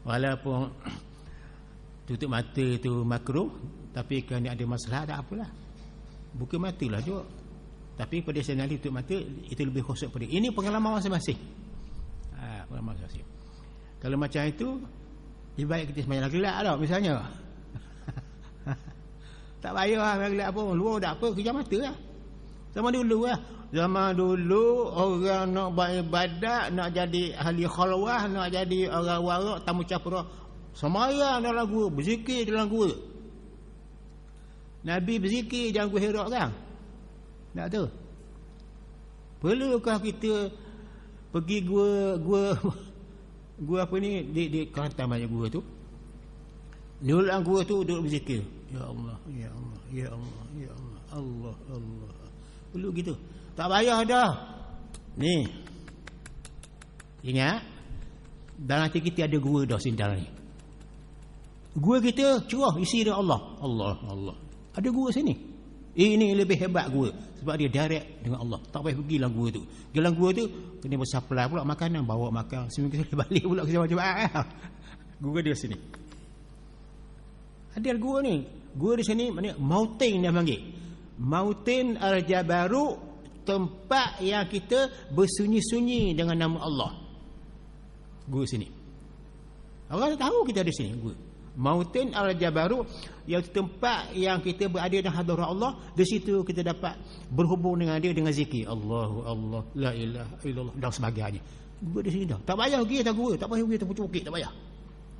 Walaupun tutup mata tu makruh, tapi kerana ada masalah, tak apalah, buka mata lah juga. Tapi pada senali tutup mata itu lebih khusyuk pada. Ini pengalaman masing-masing. Pengalaman masing-masing. Kalau macam itu, lebih baik kita sembahyang gelap tak misalnya. Tak payah sembahyang gelap pun, luar tak apa, kejam mata lah. Zaman dulu lah. Zaman dulu orang nak beribadat, nak jadi ahli khalwah, nak jadi orang warak, tamu capura, sembahyang dalam gua, berzikir dalam gua. Nabi berzikir dalam gua Hira kan? Tak tahu. Perlukah kita pergi gua apa ni, di Kelantan banyak gua tu. Dalam gua tu duduk berzikir. Ya Allah, ya Allah, ya Allah, ya Allah, Allah, Allah. Perlu gitu. Tak payah dah. Ni. Ingat, dalam hati kita ada gua dah sindal ni. Gua kita curah isi dia Allah. Allah, Allah. Ada gua sini. Ini lebih hebat gua, sebab dia direct dengan Allah. Tak payah pergi dalam gua tu. Dalam gua tu kena bersupply pula makanan, bawa makan, seminggu sekali balik pula ke jemaah. Gua dia sini. Ada gua ni. Gua di sini maknanya Mautin dia panggil. Mautin al-Jabaru, tempat yang kita bersunyi-sunyi dengan nama Allah. Gua sini. Orang tahu kita ada sini gua. Mautin al-jabaru, iaitu tempat yang kita berada dalam hadirat Allah. Di situ kita dapat berhubung dengan dia dengan zikir Allahu Allah, la ilaha illallah dan sebagainya. Buat di sini dah. Tak payah pergi tak gua, tak payah pergi tak bukit, tak payah.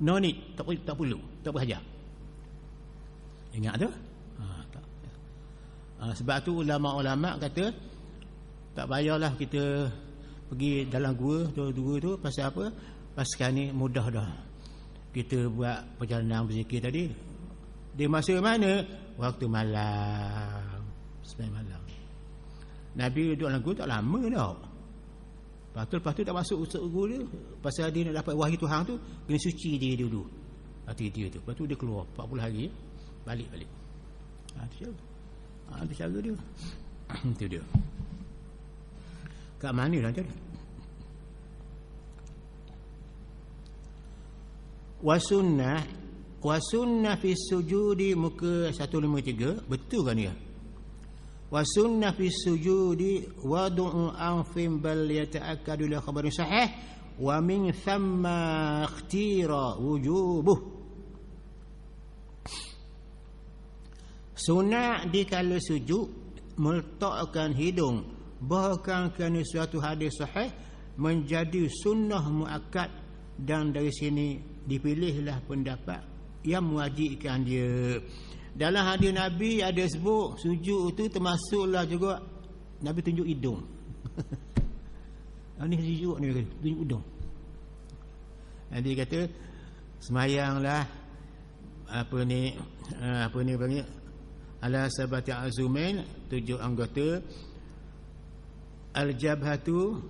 No need, tak perlu, tak payah. Ingat tu? Sebab tu ulama-ulama kata tak payahlah kita pergi dalam gua tu pasal apa? Pasal ni mudah dah kita buat perjalanan berzikir tadi. Di masa mana? Waktu malam, sembahyang malam. Nabi duduk dalam gua tak lama dah. Lepas tu tak masuk gua dia, pasal dia nak dapat wahyu Tuhan tu kena suci dia dulu hati dia tu. Lepas tu dia keluar 40 hari balik. Itu cara dia. Itu dia. Kat mana lah tadi? Wasunnah fi sujudi, muka 153. Betul kan ya? Wasunnah fi sujudi wadu'u anfim bal yata'akkadu la khabarin sahih wa min thamma ikhtira wujubuh. Sunat di kala sujud meletakkan hidung, bahkan kerana suatu hadis sahih menjadi sunnah muakkad, dan dari sini dipilihlah pendapat yang mewajibkan dia. Dalam hadis Nabi ada sebut sujud itu termasuklah juga Nabi tunjuk hidung. Ini sujud ni tunjuk hidung. Nanti kata semayanglah apa ni panggil ala sabati azumain, 7 anggota. Al-jabhatu,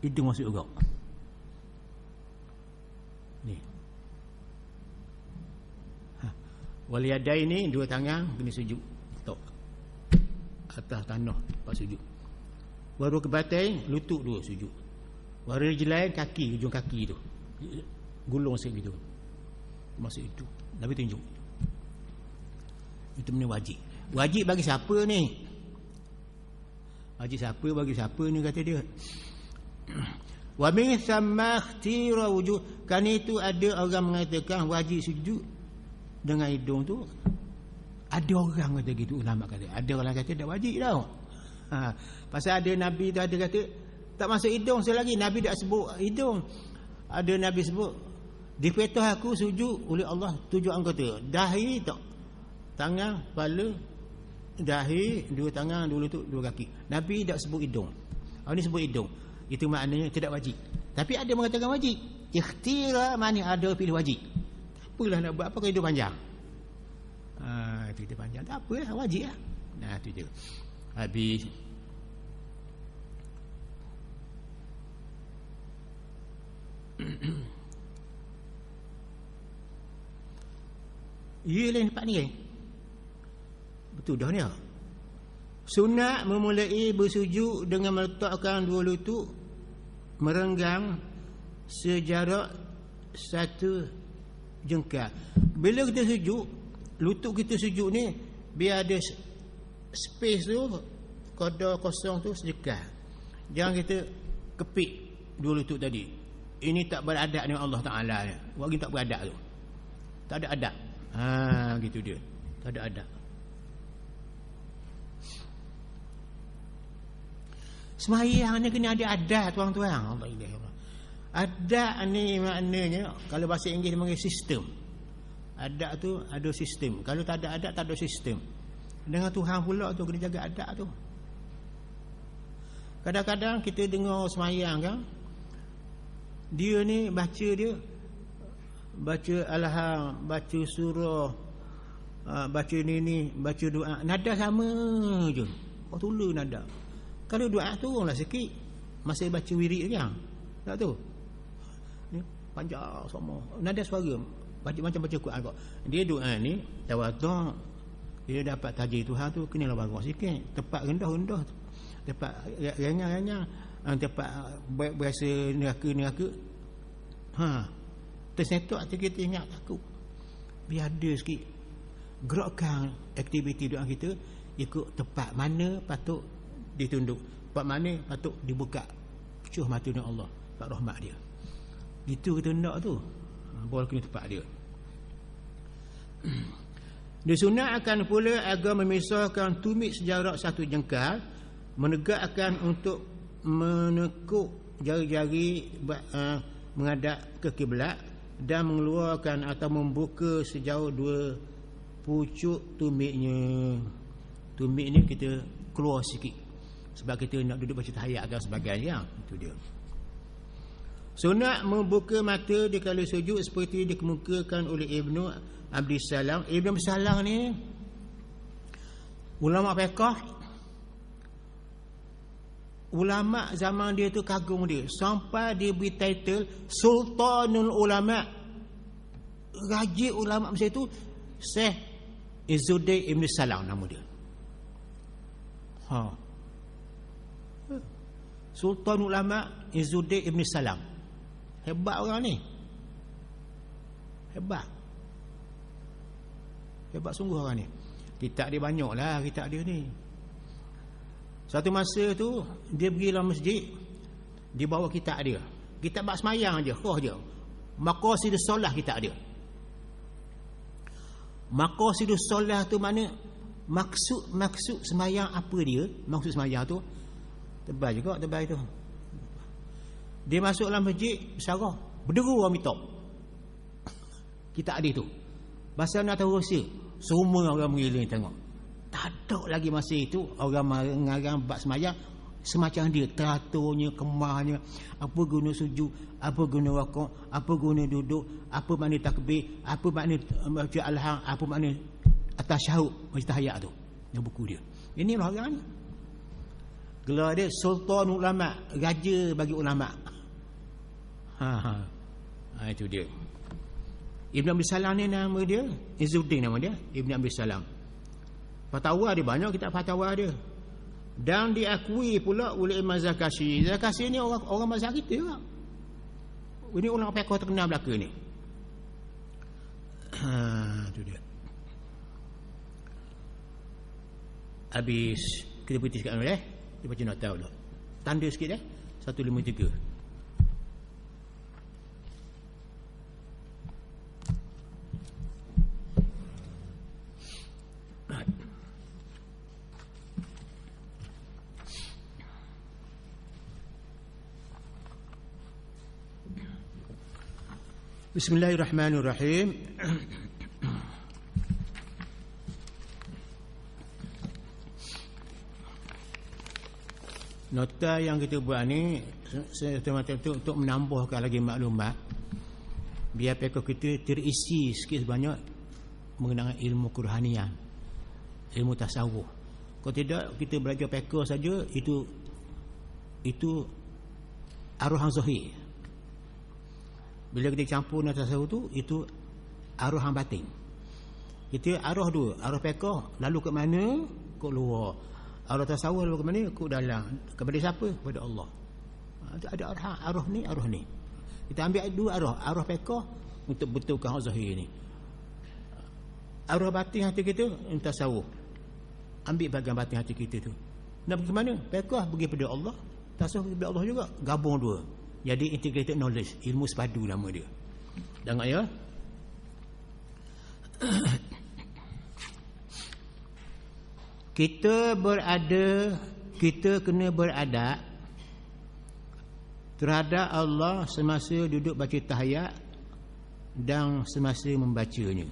hidung masuk juga. Ni. Wal yadaini, 2 tangan kena sujud. Tok. Atas tanah pas sujud. Wa rukbatain, lutut 2 sujud. Wa rijlain, kaki, ujung kaki tu. Gulung segitu. Masuk itu. Nabi tunjuk. Itu benda wajib. Wajib bagi siapa ni? Wajib siapa bagi siapa ni kata dia. Wa min thamma ikhtira wujud. Kan itu ada orang mengatakan wajib sujud dengan hidung tu. Ada orang kata gitu, ulama kata. Ada orang kata tak wajib tau. Pasal ada Nabi tu ada kata tak masuk hidung selagi Nabi tak sebut hidung. Ada Nabi sebut diperintah aku sujud oleh Allah 7 anggota. Dahi tak, tangan, kepala, dahi, 2 tangan, 2 lutut, 2 kaki. Nabi tak sebut hidung. Ini sebut hidung. Itu maknanya tidak wajib. Tapi ada mengatakan wajib. Ikhtira, mana ada pilih wajib. Apalah nak buat, apa kalau hidup panjang? Itu hidup panjang. Tak apalah, wajib lah. Nah, itu je. Habis. Ya lain tempat ni kan? Betul dah ni. Sunat memulai bersujud dengan meletakkan 2 lutut merenggang sejarak 1 jengkal. Bila kita sujud, lutut kita sujud ni biar ada space tu, koda kosong tu sejengkal. Jangan kita kepit 2 lutut tadi. Ini tak beradab dengan Allah Ta'ala ni. Orang tak beradab tu. Tak ada adab. Gitu dia. Tak ada adab. Sembahyang ni kena ada adab, tuan-tuan. Allah ilahi. Adab ni maknanya kalau bahasa Inggeris panggil sistem. Adab tu ada sistem. Kalau tak ada adab, tak ada sistem. Dengan Tuhan pula tu kena jaga adab tu. Kadang-kadang kita dengar sembahyang kan, dia ni baca alham, baca surah, baca ni, baca doa, nada sama je. Kau tula nada. Kalau doa turunlah sikit. Masih baca wirid kan? Tak tu. Ni panjang sama. Nada suara macam baca Quran kau. Dia doa ni tawaduk. Dia dapat taji Tuhan tu kenalah bagus sikit. Tepat rendah-rendah. Tepat rengang-rengang. Tepat berasa neraka. Tersetok hati kita ingat takut. Biar ada sikit gerakkan aktiviti doa kita ikut tepat mana patut ditunduk, tepat mana patut dibuka cuh mata dengan Allah, tak rahmat dia. Itu kita nak tu. Boleh kena tepat dia. Disunatkan pula agar memisahkan tumit sejarak satu jengkal, menegakkan untuk menekuk jari-jari menghadap ke kiblat dan mengeluarkan atau membuka sejauh 2 pucuk tumitnya. Tumit ni kita keluar sikit sebab kita nak duduk baca tahiyat dan sebagainya. Itu dia. Sunat membuka mata di kala sujud seperti dikemukakan oleh Ibnu Abdissalam. Ibnu Abdissalam ni ulama fiqh, ulama zaman dia tu kagum dia sampai dia beri title Sultanul Ulama, raja ulama masa itu Syekh Izzuddin Ibn Salam nama dia. Sultanul Ulama Izzuddin Ibn Salam. Hebat orang ni. Hebat sungguh orang ni. Kitab dia banyak lah, kitab dia ni. Satu masa tu dia pergi dalam masjid, dia bawa kitab dia. Kitab bab semayang je, roh je. Maqasidus solah kitab dia. Maqasidus solah tu mana maksud semayang apa dia? Maksud semayang tu tebal juga tebal itu. Dia masuk dalam masjid bersarah, berderu orang minta. Kitab dia tu. Pasal nak tahu rahsia, semua orang mengiling tengok. Tak ada lagi masa itu orang mengarang bab semayang semacam dia, teraturnya, kemahnya, apa guna sujud, apa guna rakaat, apa guna duduk, apa makna takbir, apa makna baca alham, apa makna tasyahud, baca tahiyat tu. Yang buku dia. Ini lah orang ni. Gelar dia Sultan Ulama, raja bagi ulama. Itu dia. Ibn Abi Salam ni nama dia, Izzuddin nama dia, Ibn Abi Salam. Fatwa dia banyak, kitab fatwa dia. Dan diakui pula oleh Imam Zarkashi. Zarkashi ni orang mazhab kita juga. Ini orang fiqh terkenal belaka ni. Itu dia. Habis kita berhenti sikit dulu Dia baca nota dulu. Tanda sikit 153. Bismillahirrahmanirrahim. Nota yang kita buat ni semata-mata untuk menambahkan lagi maklumat biar fiqh kita terisi sikit sebanyak mengenai ilmu kerohanian, ilmu tasawuf. Kalau tidak kita belajar fiqh saja itu arwah zahir. Bila kita campur dengan tasawuf tu, itu arwah yang batin. Kita arwah dua, arwah fiqh lalu ke mana? Ke luar. Arwah tasawuf lalu ke mana? Ke dalam. Kepada siapa? Kepada Allah. Ada arwah ni, arwah ni. Kita ambil dua arwah, arwah fiqh untuk betulkan zahir ni. Arwah batin hati kita tasawuf. Ambil bahagian batin hati kita tu. Nak pergi mana? Fiqh pergi pada Allah, tasawuf pergi pada Allah juga. Gabung dua. Jadi integrated knowledge, ilmu sepadu nama dia. Dengar ya. Kita kena beradab terhadap Allah semasa duduk baca tahiyat dan semasa membacanya.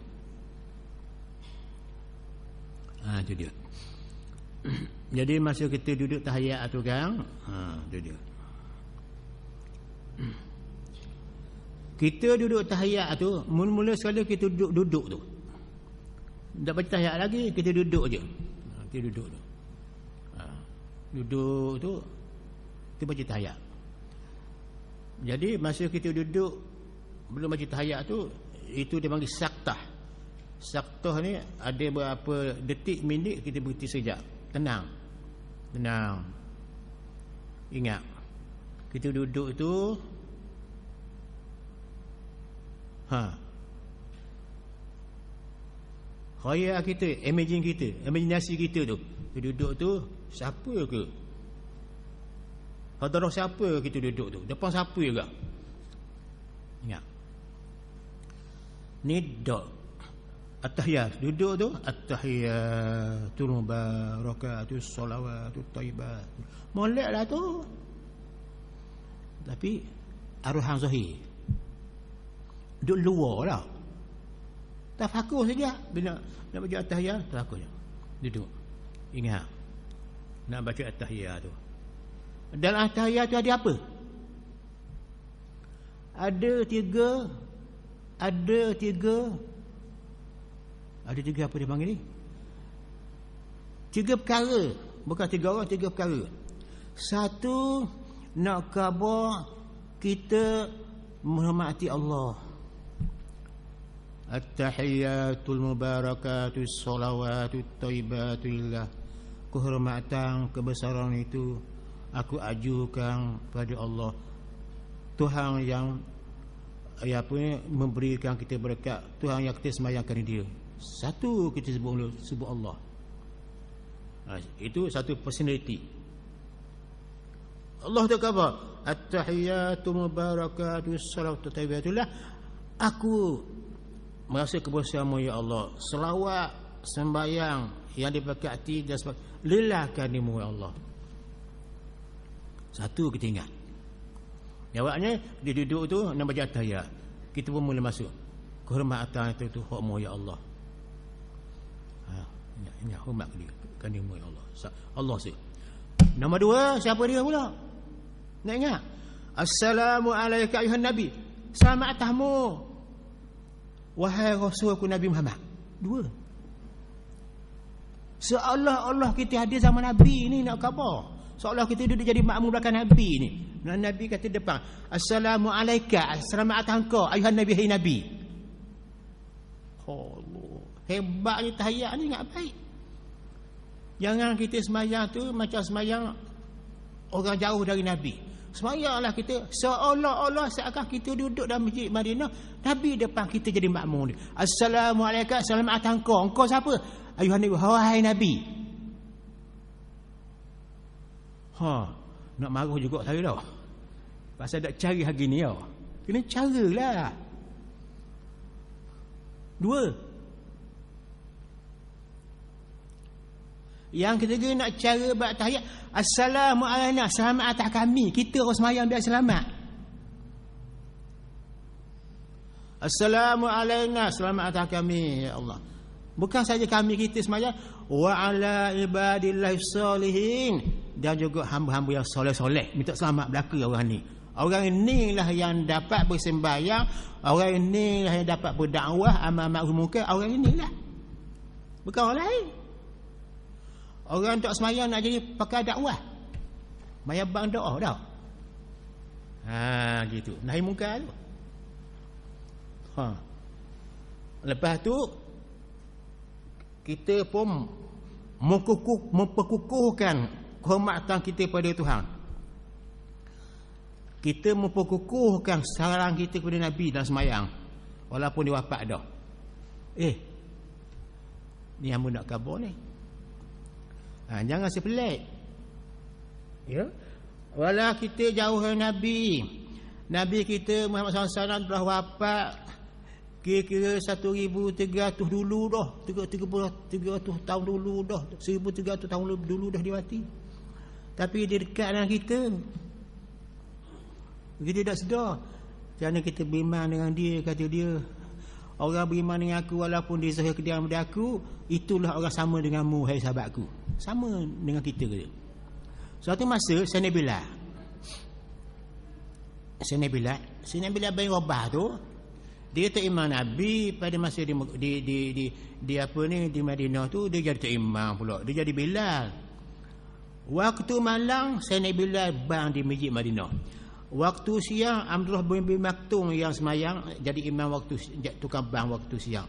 Itu dia. Jadi masa kita duduk tahiyat tu kan, itu dia. Kita duduk tahiyat tu, mula-mula sekali kita duduk tu. Tak baca tahiyat lagi, kita duduk je. Kita duduk tu. Duduk tu kita baca tahiyat. Jadi masa kita duduk belum baca tahiyat tu, itu dia panggil saktah. Saktah ni ada berapa detik, minit kita berhenti sekejap. Tenang. Ingat, kita duduk tu khayal kita, imaginasi kita tu, kita duduk tu siapa ke? Hadarah siapa kita duduk tu? Depan siapa juga? Ingat. Ni dok. At-tahiyat, duduk tu at-tahiyatul mubarakatus shalawatut thayyibat. Moleklah tu. Tapi arwah zahir duduk luar lah. Tafakur saja bila nak baca at-tahiyat, tafakur je. Duduk. Ingat nak baca at-tahiyat tu. Dalam at-tahiyat tu ada apa? Ada tiga apa dia panggil ni? 3 perkara. Bukan 3 orang, 3 perkara. Satu, nak khabar kita menghormati Allah. At-tahiyatul mubarakatus shalawatut thayyibatulillah. Kehormatan, kebesaran itu aku ajukan pada Allah, Tuhan yang memberikan kita berkat, Tuhan yang kita sembahyangkan dia. Satu kita sebut Allah. Itu satu personality. Allah tu kata, at-tahiyatul mubarakatus shalawatut thayyibatullah. Aku merasa kebersamaan ya Allah, selawat sembahyang yang diberkati dan sebagainya lilahkanmu ya Allah. Satu kita ingat. Jawabnya dia duduk tu nak baca tahiyat, kita pun mula masuk kehormatan itu hak-Mu ya Allah. Ingat hormat dia kan-Mu ya Allah. Allah sih. Nombor 2, siapa dia pula? Nak ingat? Assalamu alayka ayuhan nabi. Selamat atasmu wahai Rasulku Nabi Muhammad. 2. Seolah-olah kita hadir zaman Nabi ni nak khabar. Seolah kita duduk jadi makmum belakang Nabi ni. Dan Nabi kata depan, Assalamu alayka, selamat atas engkau ayuhan Nabi, hai Nabi. Allah, hebatnya tahiyat ni ingat baik. Jangan kita semayang tu macam semayang orang jauh dari Nabi. Semayanglah kita seolah-olah seakan kita duduk dalam masjid Madinah, Nabi depan kita jadi makmum ni. Assalamu alayka, selamat atas engkau. Engkau siapa? Ayuhan Nabi, hai Nabi. Nak marah juga saya dah. Pasal nak cari hari ni tau. Kena caralah. 2. Yang ketiga nak cara buat tahiyat, assalamu alayna, selamat atas kami. Kita orang semayang biar selamat. Assalamu alayna, selamat atas kami ya Allah. Bukan saja kami kita semayang, wa ala ibadillahi salihin, dan juga hamba-hamba yang soleh-soleh minta selamat belaka orang ni. Orang inilah yang dapat bersembahyang, orang inilah yang dapat berdakwah amal ma'ruf munkar, orang inilah. Bukan orang lain. Orang tak semayang nak jadi pakai dakwah, bayar bang doa dah. Gitu. Nahi munkar tu. Lepas tu kita pun memperkukuhkan kehormatan kita pada Tuhan. Kita memperkukuhkan sarang kita kepada Nabi dan semayang walaupun dia wafat dah. Ni hamba nak khabar ni. Jangan sepelik. Ya. Walau kita jauh dari Nabi, Nabi kita Muhammad SAW telah wafat kira-kira 1,300 dulu dah, 300 tahun dulu dah, 1,300 tahun dulu dah dia mati. Tapi dia dekat dengan kita. Kita tak sedar. Kerana kita beriman dengan dia, kata dia, orang beriman dengan aku walaupun dia zahir kediam pada aku, itulah orang sama denganmu hai sahabatku. Sama dengan kita kata. Suatu masa Sayyidina Bilal bin Rabah tu, dia tak imam Nabi pada masa di Madinah tu, dia jadi tak imam pula, dia jadi Bilal. Waktu malam Sayyidina Bilal bang di masjid Madinah. Waktu siang Abdullah bin Maktum yang semayang jadi imam tukang bang waktu siang.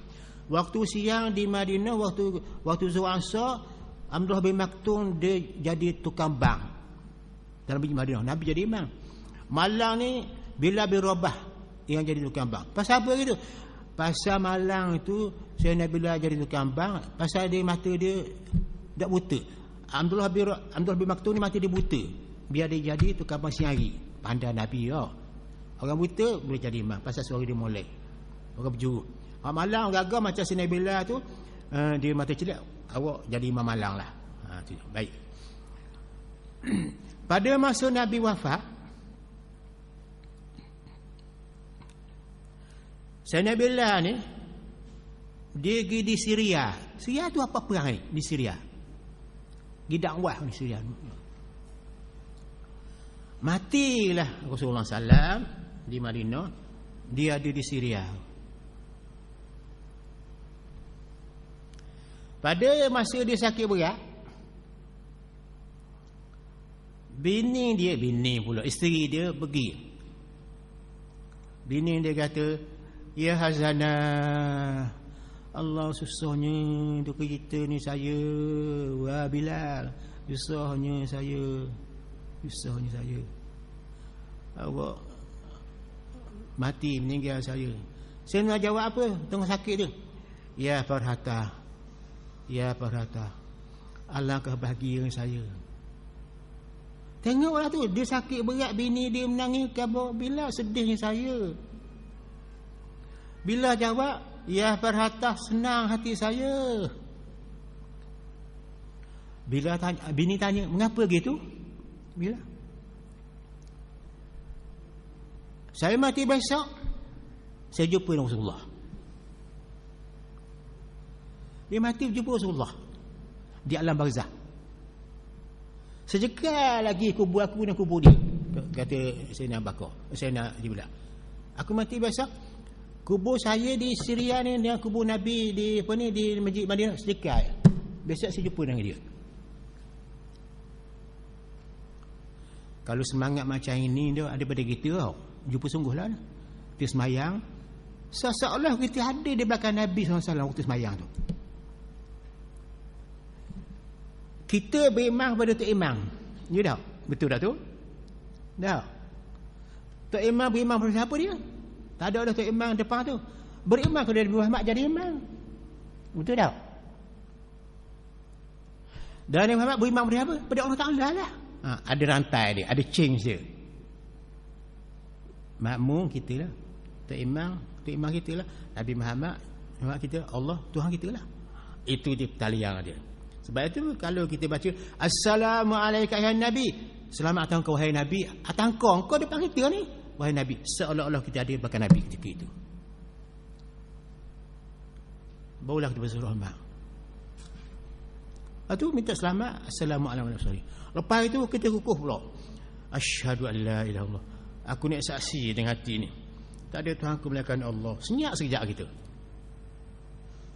Waktu siang di Madinah, waktu zuhur asar, Abdullah bin Maktum dia jadi tukang bang dalam masjid Madinah. Nabi jadi imam. Malam ni Bilal bin Rabah yang jadi tukang bang. Pasal apa gitu? Pasal malang itu Sayyidina Bilal jadi tukang bang, pasal dia mata dia tak buta. Abdullah bin Maktum ni mata dia buta. Biar dia jadi tukang bang siang. Pandai Nabi ya. Orang buta boleh jadi imam pasal suara dia molek. Orang berjuru. Malang gagah macam si Nabila tu, dia mata celik, awak jadi Imam Malang lah. Tu baik. Pada masa Nabi wafat, Sayyidina Bilal ni dia pergi di Syria. Syria tu apa perang ni? Di Syria. Di dakwah di Syria. Matilah Rasulullah SAW di Madinah, dia ada di Syria. Pada masa dia sakit berat, bini pula, isteri dia pergi. Bini dia kata, ya Hazana, Allah susahnya untuk kita ni saya. Wah Bilal, susahnya saya. Awak mati, meninggal saya. Saya nak jawab apa tengah sakit tu? Ya Farhata, alangkah bahagia saya. Tengoklah tu, dia sakit berat, bini dia menangis, khabar Bilal sedihnya saya. Bila jawab, ya Farhata, senang hati saya. Bila tanya, bini tanya, mengapa gitu? Bila? Saya mati besok, saya jumpa Rasulullah. Dia mati jumpa Rasulullah di alam barzah. Sejekal lagi kubur aku dan kubur dia, kata Sayyidina Bakar, Sayyidina Jibril. Aku mati besok, kubur saya di Syria ni dengan kubur Nabi di Masjid Madinah sejekal. Besok saya jumpa dengan dia. Kalau semangat macam ini dia ada pada kita tau, jumpa sungguhlah. Kita semayang seolah kita ada di belakang Nabi SAW waktu semayang tu. Kita berimam pada Tok Imam. Ya tak? Betul tak tu? Tak. Tok Imam berimam pada siapa dia? Tak ada Tok Imam depan tu. Berimam kepada Nabi Muhammad jadi imam. Betul tak? Dan Nabi Muhammad berimam pada siapa? Pada Allah Ta'ala lah. Ada rantai dia, ada change dia. Makmum kita lah, Tok Imam kita lah, Nabi Muhammad kita, Allah Tuhan kita lah. Itu dia taliang dia. Sebab itu kalau kita baca Assalamualaikum ya Nabi, selamat datang kau wahai Nabi, datang kau depan kita ni wahai Nabi, seolah-olah kita ada belakang Nabi ketika itu. Barulah kita bersuruh rahmat. Lepas tu minta selamat, Assalamualaikum. Lepas itu kita kukuh pula, asyhadu an la ilaha illallah, aku nak saksi dengan hati ni tak ada Tuhan aku melainkan Allah. Senyap sekejap kita.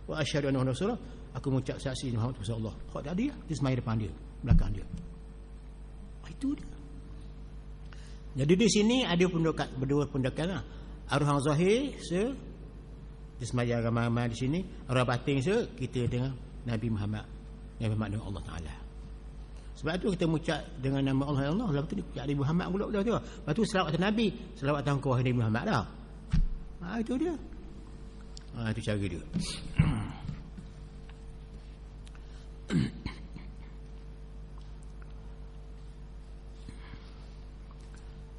Wa asyhadu anna Rasulullah, aku mengucap saksi Muhammad Rasulullah. Hak tadi dia semai depan dia, belakang dia. Itu dia. Jadi di sini ada berdua pendekatan lah. Arwah zahir dia semaya ramai-ramai di sini, arwah batin kita dengan Nabi Muhammad dengan Allah Ta'ala. Sebab tu kita mengucap dengan nama Allah, lepas tu dia Nabi Muhammad pula tu. Lepas tu selawat atas Nabi, selawat atas kau Nabi Muhammad dah. Itu dia. Itu cara dia.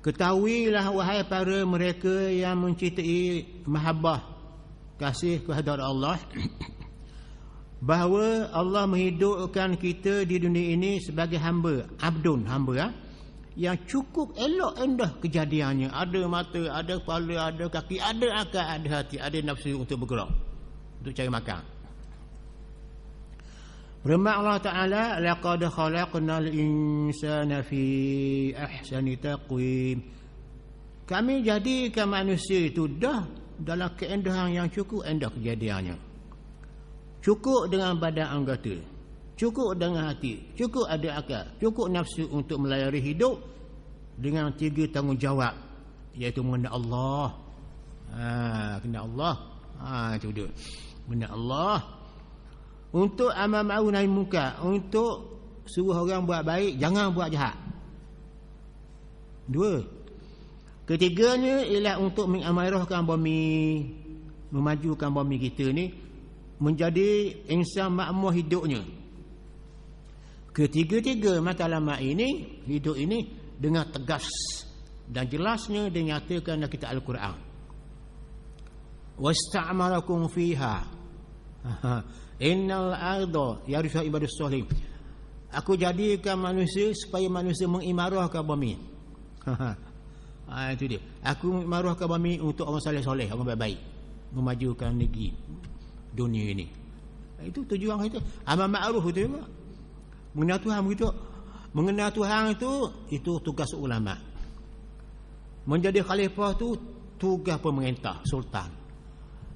Ketahuilah wahai para mereka yang mencintai mahabbah, kasih kepada Allah, bahawa Allah menghidupkan kita di dunia ini sebagai hamba, abdun, hamba yang cukup elok endah kejadiannya. Ada mata, ada kepala, ada kaki, ada akal, ada hati, ada nafsu untuk bergerak, untuk cari makan. Firman Allah Ta'ala, laqad khalaqnal insana fi ahsani taqwim. Kami jadikan manusia itu dah dalam keindahan yang cukup endah kejadiannya. Cukup dengan badan anggota, cukup dengan hati, cukup ada akal, cukup nafsu untuk melayari hidup dengan 3 tanggungjawab, iaitu mengenal Allah. Kenal Allah. Itu dia. Mengenal Allah. Untuk amal ma'ruf nahi munkar, untuk suruh orang buat baik, jangan buat jahat. 2. Ketiganya ialah untuk mengamarahkan bumi, memajukan bumi kita ni menjadi insan makmur hidupnya. Ketiga-tiga matlamat ini, hidup ini dengan tegas dan jelasnya dinyatakan dalam kitab Al-Quran. wasta'marakum fiha. Innal arda yarithuha ibadus shalihin. Aku jadikan manusia supaya manusia mengimarahkan bumi. Itu dia. Aku mengimarahkan bumi untuk orang soleh-soleh, orang baik-baik, memajukan negeri dunia ini. Itu tujuan kita. Amal ma'ruf itu juga. Mengenal Tuhan begitu. Mengenal Tuhan itu tugas ulama. Menjadi khalifah itu tugas pemerintah, sultan.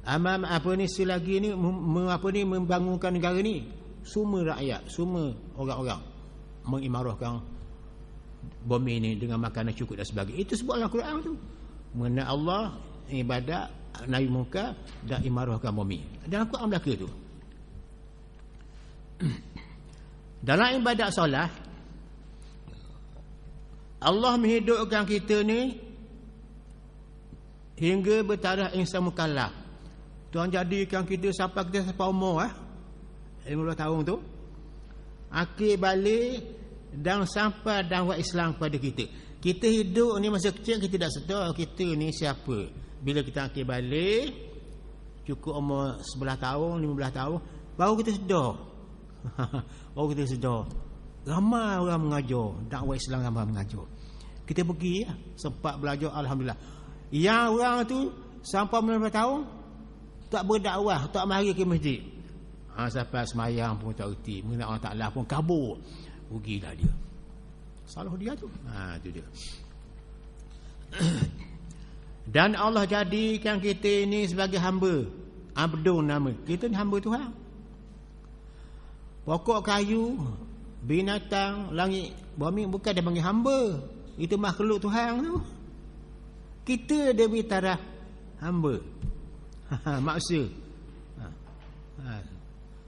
Amal selagi ni membangunkan negara ni, semua rakyat, semua orang-orang mengimarahkan bumi ini dengan makanan cukup dan sebagainya. Itu sebut Al-Quran tu. Mengenal Allah, ibadat, nahi munkar dan imarahkan bumi. Dalam Al-Quran belaka tu. Dalam ibadat solat, Allah menghidupkan kita ni hingga bertaraf insan mukallaf. Tuhan jadikan kita sampai kita sampai umur 15 tahun tu, akhir balik dan sampai dakwah Islam kepada kita. Kita hidup ni masa kecil kita tak sedar kita ni siapa. Bila kita akhir balik cukup umur 11 tahun, 15 tahun, baru kita sedar. Baru kita sedar. Ramai orang mengajar dakwah Islam, ramai mengajar. Kita pergi sempat belajar, alhamdulillah. Yang orang tu sampai 15 tahun tak berdakwah, tak mari ke masjid. Sampai semayang pun tak erti, mengenal Allah Ta'ala pun kabur. Rugilah dia. Salah dia tu. Itu dia. Dan Allah jadikan kita ini sebagai hamba. Abdun nama. Kita ni hamba Tuhan. Pokok kayu, binatang, langit, bumi bukan dia panggil hamba. Itu makhluk Tuhan tu. Kita dia beri taraf hamba. Maksud.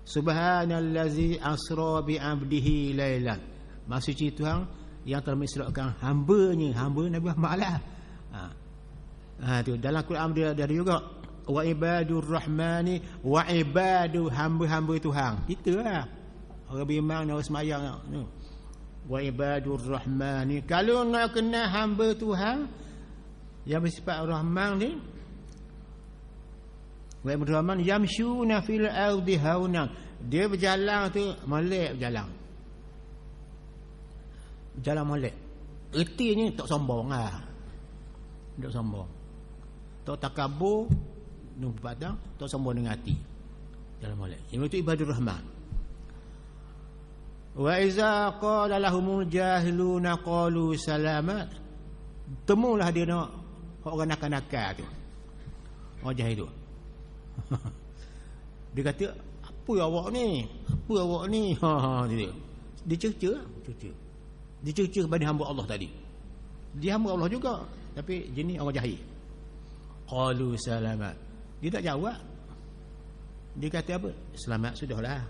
Subhanallazi asra bi 'abdihi lailan. Maksud Tuhan yang telah mengisrakan hamba-Nya, hamba Nabi Muhammad lah. Tu dalam Quran dia ada juga wa ibadur rahmani wa ibadu, hamba-hamba Tuhan. Itulah orang beriman, orang semayang tu. Wa ibadur rahmani. Kalau nak kenal hamba Tuhan yang bersifat Rahman ni, wa ibadur rahman yamshuna fil ardi hauna. Dia berjalan tu molek berjalan. Berjalan molek. Ertinya tak sombong lah. Tak sombong. Tak takabur dengan badan, tak sombong dengan hati. Jalan molek. Itu ibadur rahman. Wa iza qala lahumul jahiluna qalu salamat. Temulah dia nak orang nakal-nakal tu. Orang jahil tu. Dia kata, apa awak ni? Apa awak ni? Dia cerca. Dia cerca kepada hamba Allah tadi. Dia hamba Allah juga, tapi jenis orang jahil. Qalu salamat. Dia tak jawab. Dia kata apa? Selamat, sudahlah.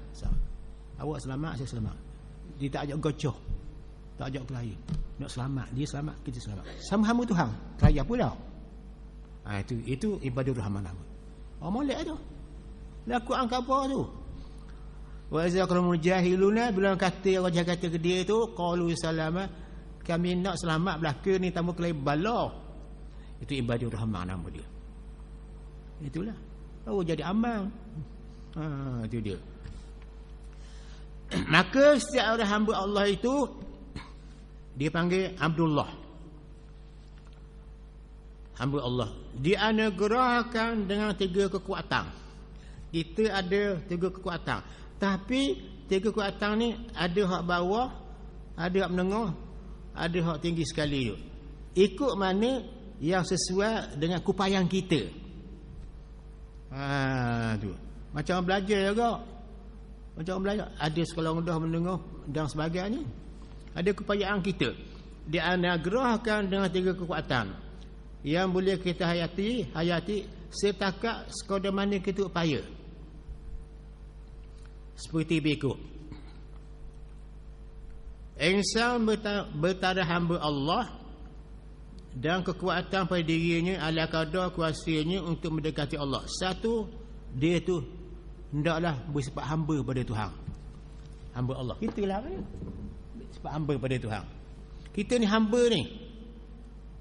Awak selamat, saya selamat. Dia tak ajak gocoh, tak ajak kelahi. Nak selamat, dia selamat, kita selamat. Sama hamba Tuhan, kelahi pula. Itu ibadur rahman nama. Molek tu. Laku angka apa tu? Wa iza qalamul jahiluna, bila kata orang jahat kata ke dia tu, qalu salama, kami nak selamat belaka ni tamu kelai bala. Itu ibadur rahman nama dia. Itulah. Oh jadi amal. Itu dia. Maka setiap orang hamba Allah itu dia panggil Abdullah. Hamba Allah. Dianugerahkan dengan 3 kekuatan. Kita ada 3 kekuatan. Tapi 3 kekuatan ni ada hak bawah, ada hak menengah, ada hak tinggi sekali tu. Ikut mana yang sesuai dengan kupayang kita. Tu. Macam belajar juga. Macam belajar. Ada sekolah rendah, menengah dan sebagainya. Ada kepayaan kita. Dianugerahkan dengan 3 kekuatan yang boleh kita hayati setakat sekadar mana kita upaya. Seperti berikut. Insan bertaraf hamba Allah dan kekuatan pada dirinya ala kadar kuasanya untuk mendekati Allah. Satu, dia tu hendaklah bersifat hamba pada Tuhan. Hamba Allah. Kita lah kan? Bersifat hamba pada Tuhan. Kita ni hamba ni.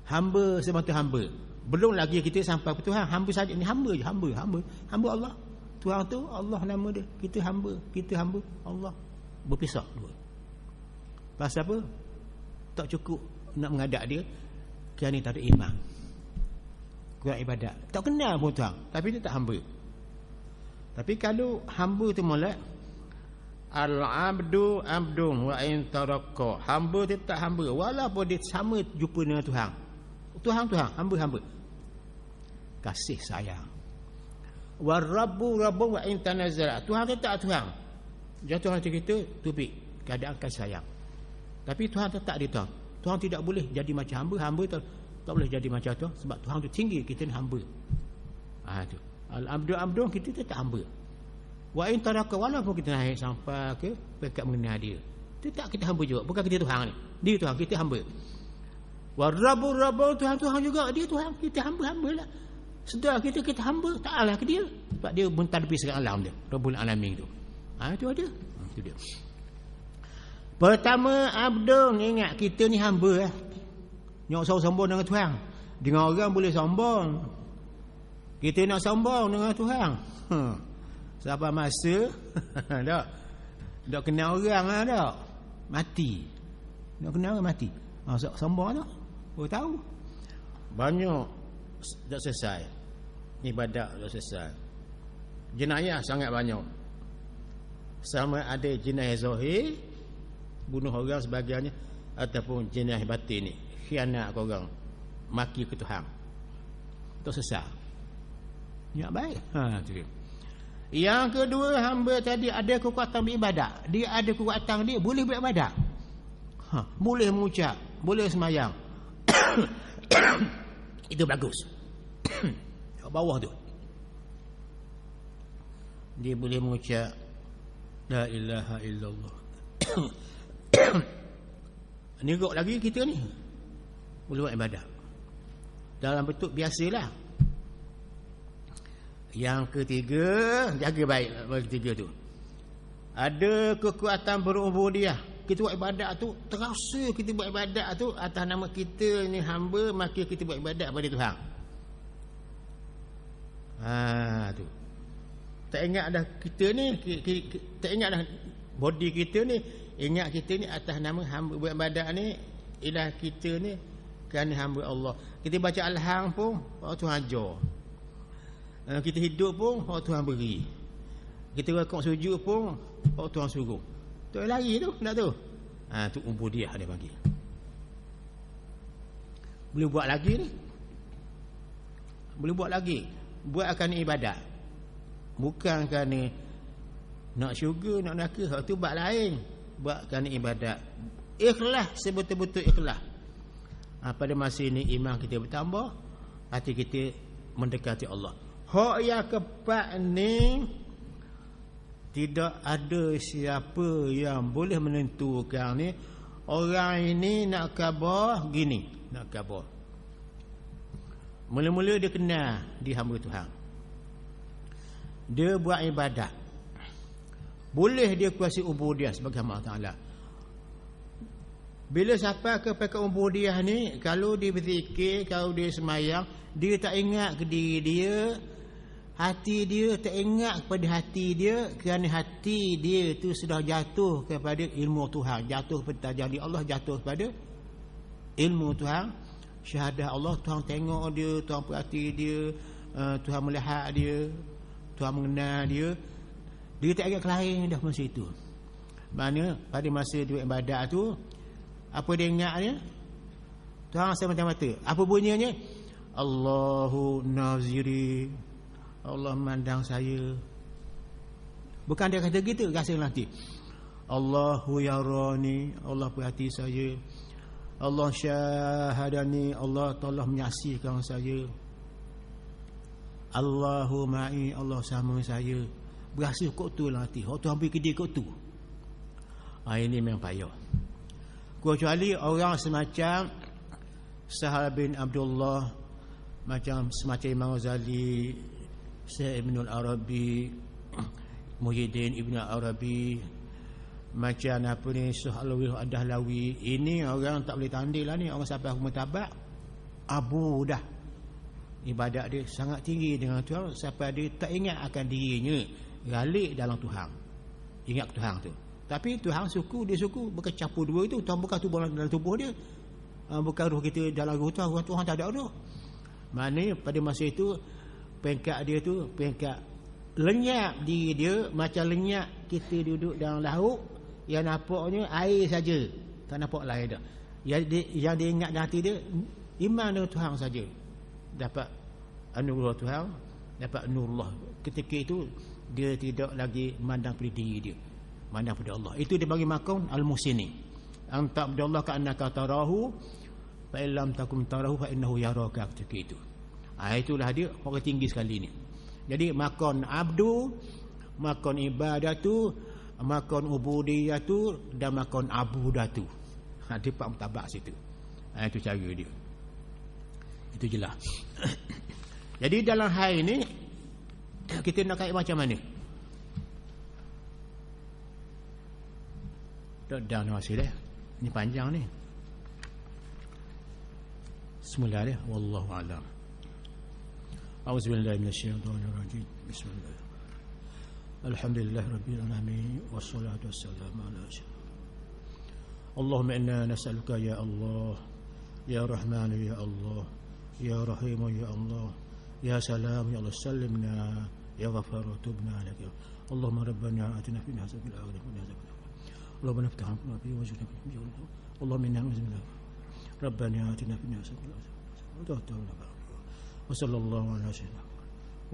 Hamba semata hamba. Belum lagi kita sampai ke Tuhan. Hamba saja ni, hamba je, hamba Allah. Tuhan tu Allah nama dia. Kita hamba Allah. Berpisah dua. Pasal apa? Tak cukup nak menghadap dia kerana tak ada iman, kurang ibadat, tak kenal pun Tuhan, tapi dia tak hamba. Tapi kalau hamba tu molek, al-abdu abdun wa in taraka, hamba tetap hamba walaupun dia sama jumpa dengan Tuhan. Tuhan, hamba kasih sayang. Wa rabbu rabbu wa in tanazara, Tuhan tetap Tuhan. Jatuh hati kita tubik keadaan kasih sayang. Tapi Tuhan tetap dia Tuhan. Tuhan tidak boleh jadi macam hamba tak boleh jadi macam Tuhan, sebab Tuhan tu tinggi, kita ni hamba. Tu al-abdu abdun, kita tetap hamba. Wa in taraka, walaupun kita naik sampai ke pekat mengenal dia, tetap kita hamba juga. Bukan kita Tuhan ni, dia Tuhan, kita hamba. Wa rabbu Tuhan juga, dia Tuhan, kita hamba-hambalah. Sedar kita hamba, taklah ke dia, sebab dia mentadbir segala alam dia, Rabbul Alamin tu. Itu ada. Itu dia. Pertama, abdun, ingat kita ni hamba. Nak sombong dengan Tuhan. Dengan orang boleh sombong. Kita nak sombong dengan Tuhan. Sampai masa tak kenal orang dah, mati. Nak kenal orang mati. Sombong tak? Tahu. Banyak tak selesai. Ibadat tak selesai. Jenayah sangat banyak. Sama ada jenayah zahir, bunuh orang sebagainya, ataupun jenayah batin ni, khianat ke orang, maki ke Tuhan. Tak sesat. Niat baik. Tu dia. Yang kedua, hamba tadi ada kekuatan beribadat. Dia ada kekuatan, dia boleh beribadat. Boleh mengucap, boleh semayang. Itu bagus. Kat bawah tu dia boleh mengucap la ilaha illallah. Nirok lagi kita ni boleh buat ibadat dalam bentuk biasalah. Yang ketiga, jaga baik bagi ketiga tu, ada kekuatan berubudiyah. Kita buat ibadat tu, terasa kita buat ibadat tu atas nama kita ni hamba, maka kita buat ibadat pada Tuhan. Tu tak ingat dah kita ni, tak ingat dah body kita ni, ingat kita ni atas nama hamba buat ibadat ni, ialah kita ni kerana hamba Allah. Kita baca Al-Hang pun waktu Tuhan ajar. Kita hidup pun waktu Tuhan beri. Kita rakuk sujud pun waktu Tuhan suruh. Tak lari tu, nak tu. Tu ubudiyah dia panggil. Boleh buat lagi ni. Boleh buat lagi. Buat akan ibadat. Bukan kerana nak syurga, nak neraka, tu bab lain. Buat kerana ibadat. Ikhlas, sebetul-betul ikhlas. Pada masa ini iman kita bertambah, hati kita mendekati Allah. Hak yang keempat ni, tidak ada siapa yang boleh menentukan ni orang ini nak khabar gini, nak khabar. Mula-mula dia kenal di hamba Tuhan, dia buat ibadat, boleh dia kuasai ubudiyah sebagai hamba Ta'ala. Bila sampai ke pekat ubudiyah ni, kalau dia berzikir, kalau dia semayang, dia tak ingat ke diri dia, hati dia tak ingat kepada hati dia, kerana hati dia tu sudah jatuh kepada ilmu Tuhan, jatuh kepada tajali Allah, jatuh kepada ilmu Tuhan, syahadah Allah. Tuhan tengok dia, Tuhan perhati dia, Tuhan melihat dia, Tuhan mengenal dia. Dia tak ingat kelain dah masa itu. Mana pada masa dia ibadat tu, apa dia ingat dia? Tuhan rasa mata-mata. Apa bunyinya? Allahu naziri, Allah memandang saya. Bukan dia kata gitu, rasa nanti Allahu yarani, Allah perhati saya. Allah syahadani, Allah telah menyaksikan saya. Allahu ma'i, Allah sama saya. Berasa kok tu lah hati. Waktu ambil ke dia kok tu. Ini memang payah. Kecuali orang semacam Sahal bin Abdullah, macam semacam Imam Ghazali, Syekh Ibn Arabi, Muhyiddin Ibn Arabi, macam apa ni, Syekh Alwi Ad-Dahlawi. Ini orang tak boleh tandil lah ni. Orang sampai hukum tabak Abu dah. ibadat dia sangat tinggi dengan Tuhan sampai dia tak ingat akan dirinya galik dalam Tuhan. Ingat Tuhan tu. Tapi Tuhan dia suku berkecapur dua itu. Tuhan bukan tu dalam tubuh dia. Bukan roh kita dalam roh Tuhan tak ada roh. Maknanya pada masa itu peringkat dia tu peringkat lenyap diri dia macam lenyap kita duduk dalam laut yang nampaknya air saja, tak nampak lain dah. Yang dia ingat dalam hati dia iman dengan Tuhan saja, dapat anugerah Tuhan, dapat nurullah. Ketika itu dia tidak lagi mandang pada diri dia, mandang pada Allah. Itu dia bagi makam al-muhsini. Anta abdallah ka annaka tarahu fa illam takum tarahu fa innahu yaraka. Ketika itu itulah dia orang tinggi sekali ni. Jadi makam abdu, makam ibadatu, makam ubudiyatu dan makam abudatu. Dia pak mutabak situ. Itu cara dia. Itu jelas. Jadi dalam hal ini kita nak kait macam mana? Dah masih dah. Ini panjang ni. Semula dia. Wallahu a'lam. A'udzubillahi minasyaitonir rajim. Bismillah. Alhamdulillah rabbil alamin wassalatu wassalamu ala asyrafil. Allahumma inna nas'aluka ya Allah, ya Rahman ya Allah, ya Rahim ya Allah, ya Salam ya Allah, sallimna ya Ghafar tubna alaika. Allahumma rabbana atina fid dunya hasanatan wa fil akhirati hasanatan. Allahumma iftah 'alaina fi wajhina min jawrina. Allahumma inna na'udzuka rabbana atina fid dunya hasanatan wa fil akhirati hasanatan. Wa sallallahu ala sayyidina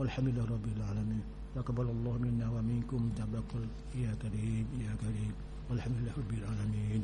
walhamdulillahi rabbil alamin. Taqabbalallahu minna wa minkum tabakkal ya karim ya karim. Walhamdulillahi rabbil alamin.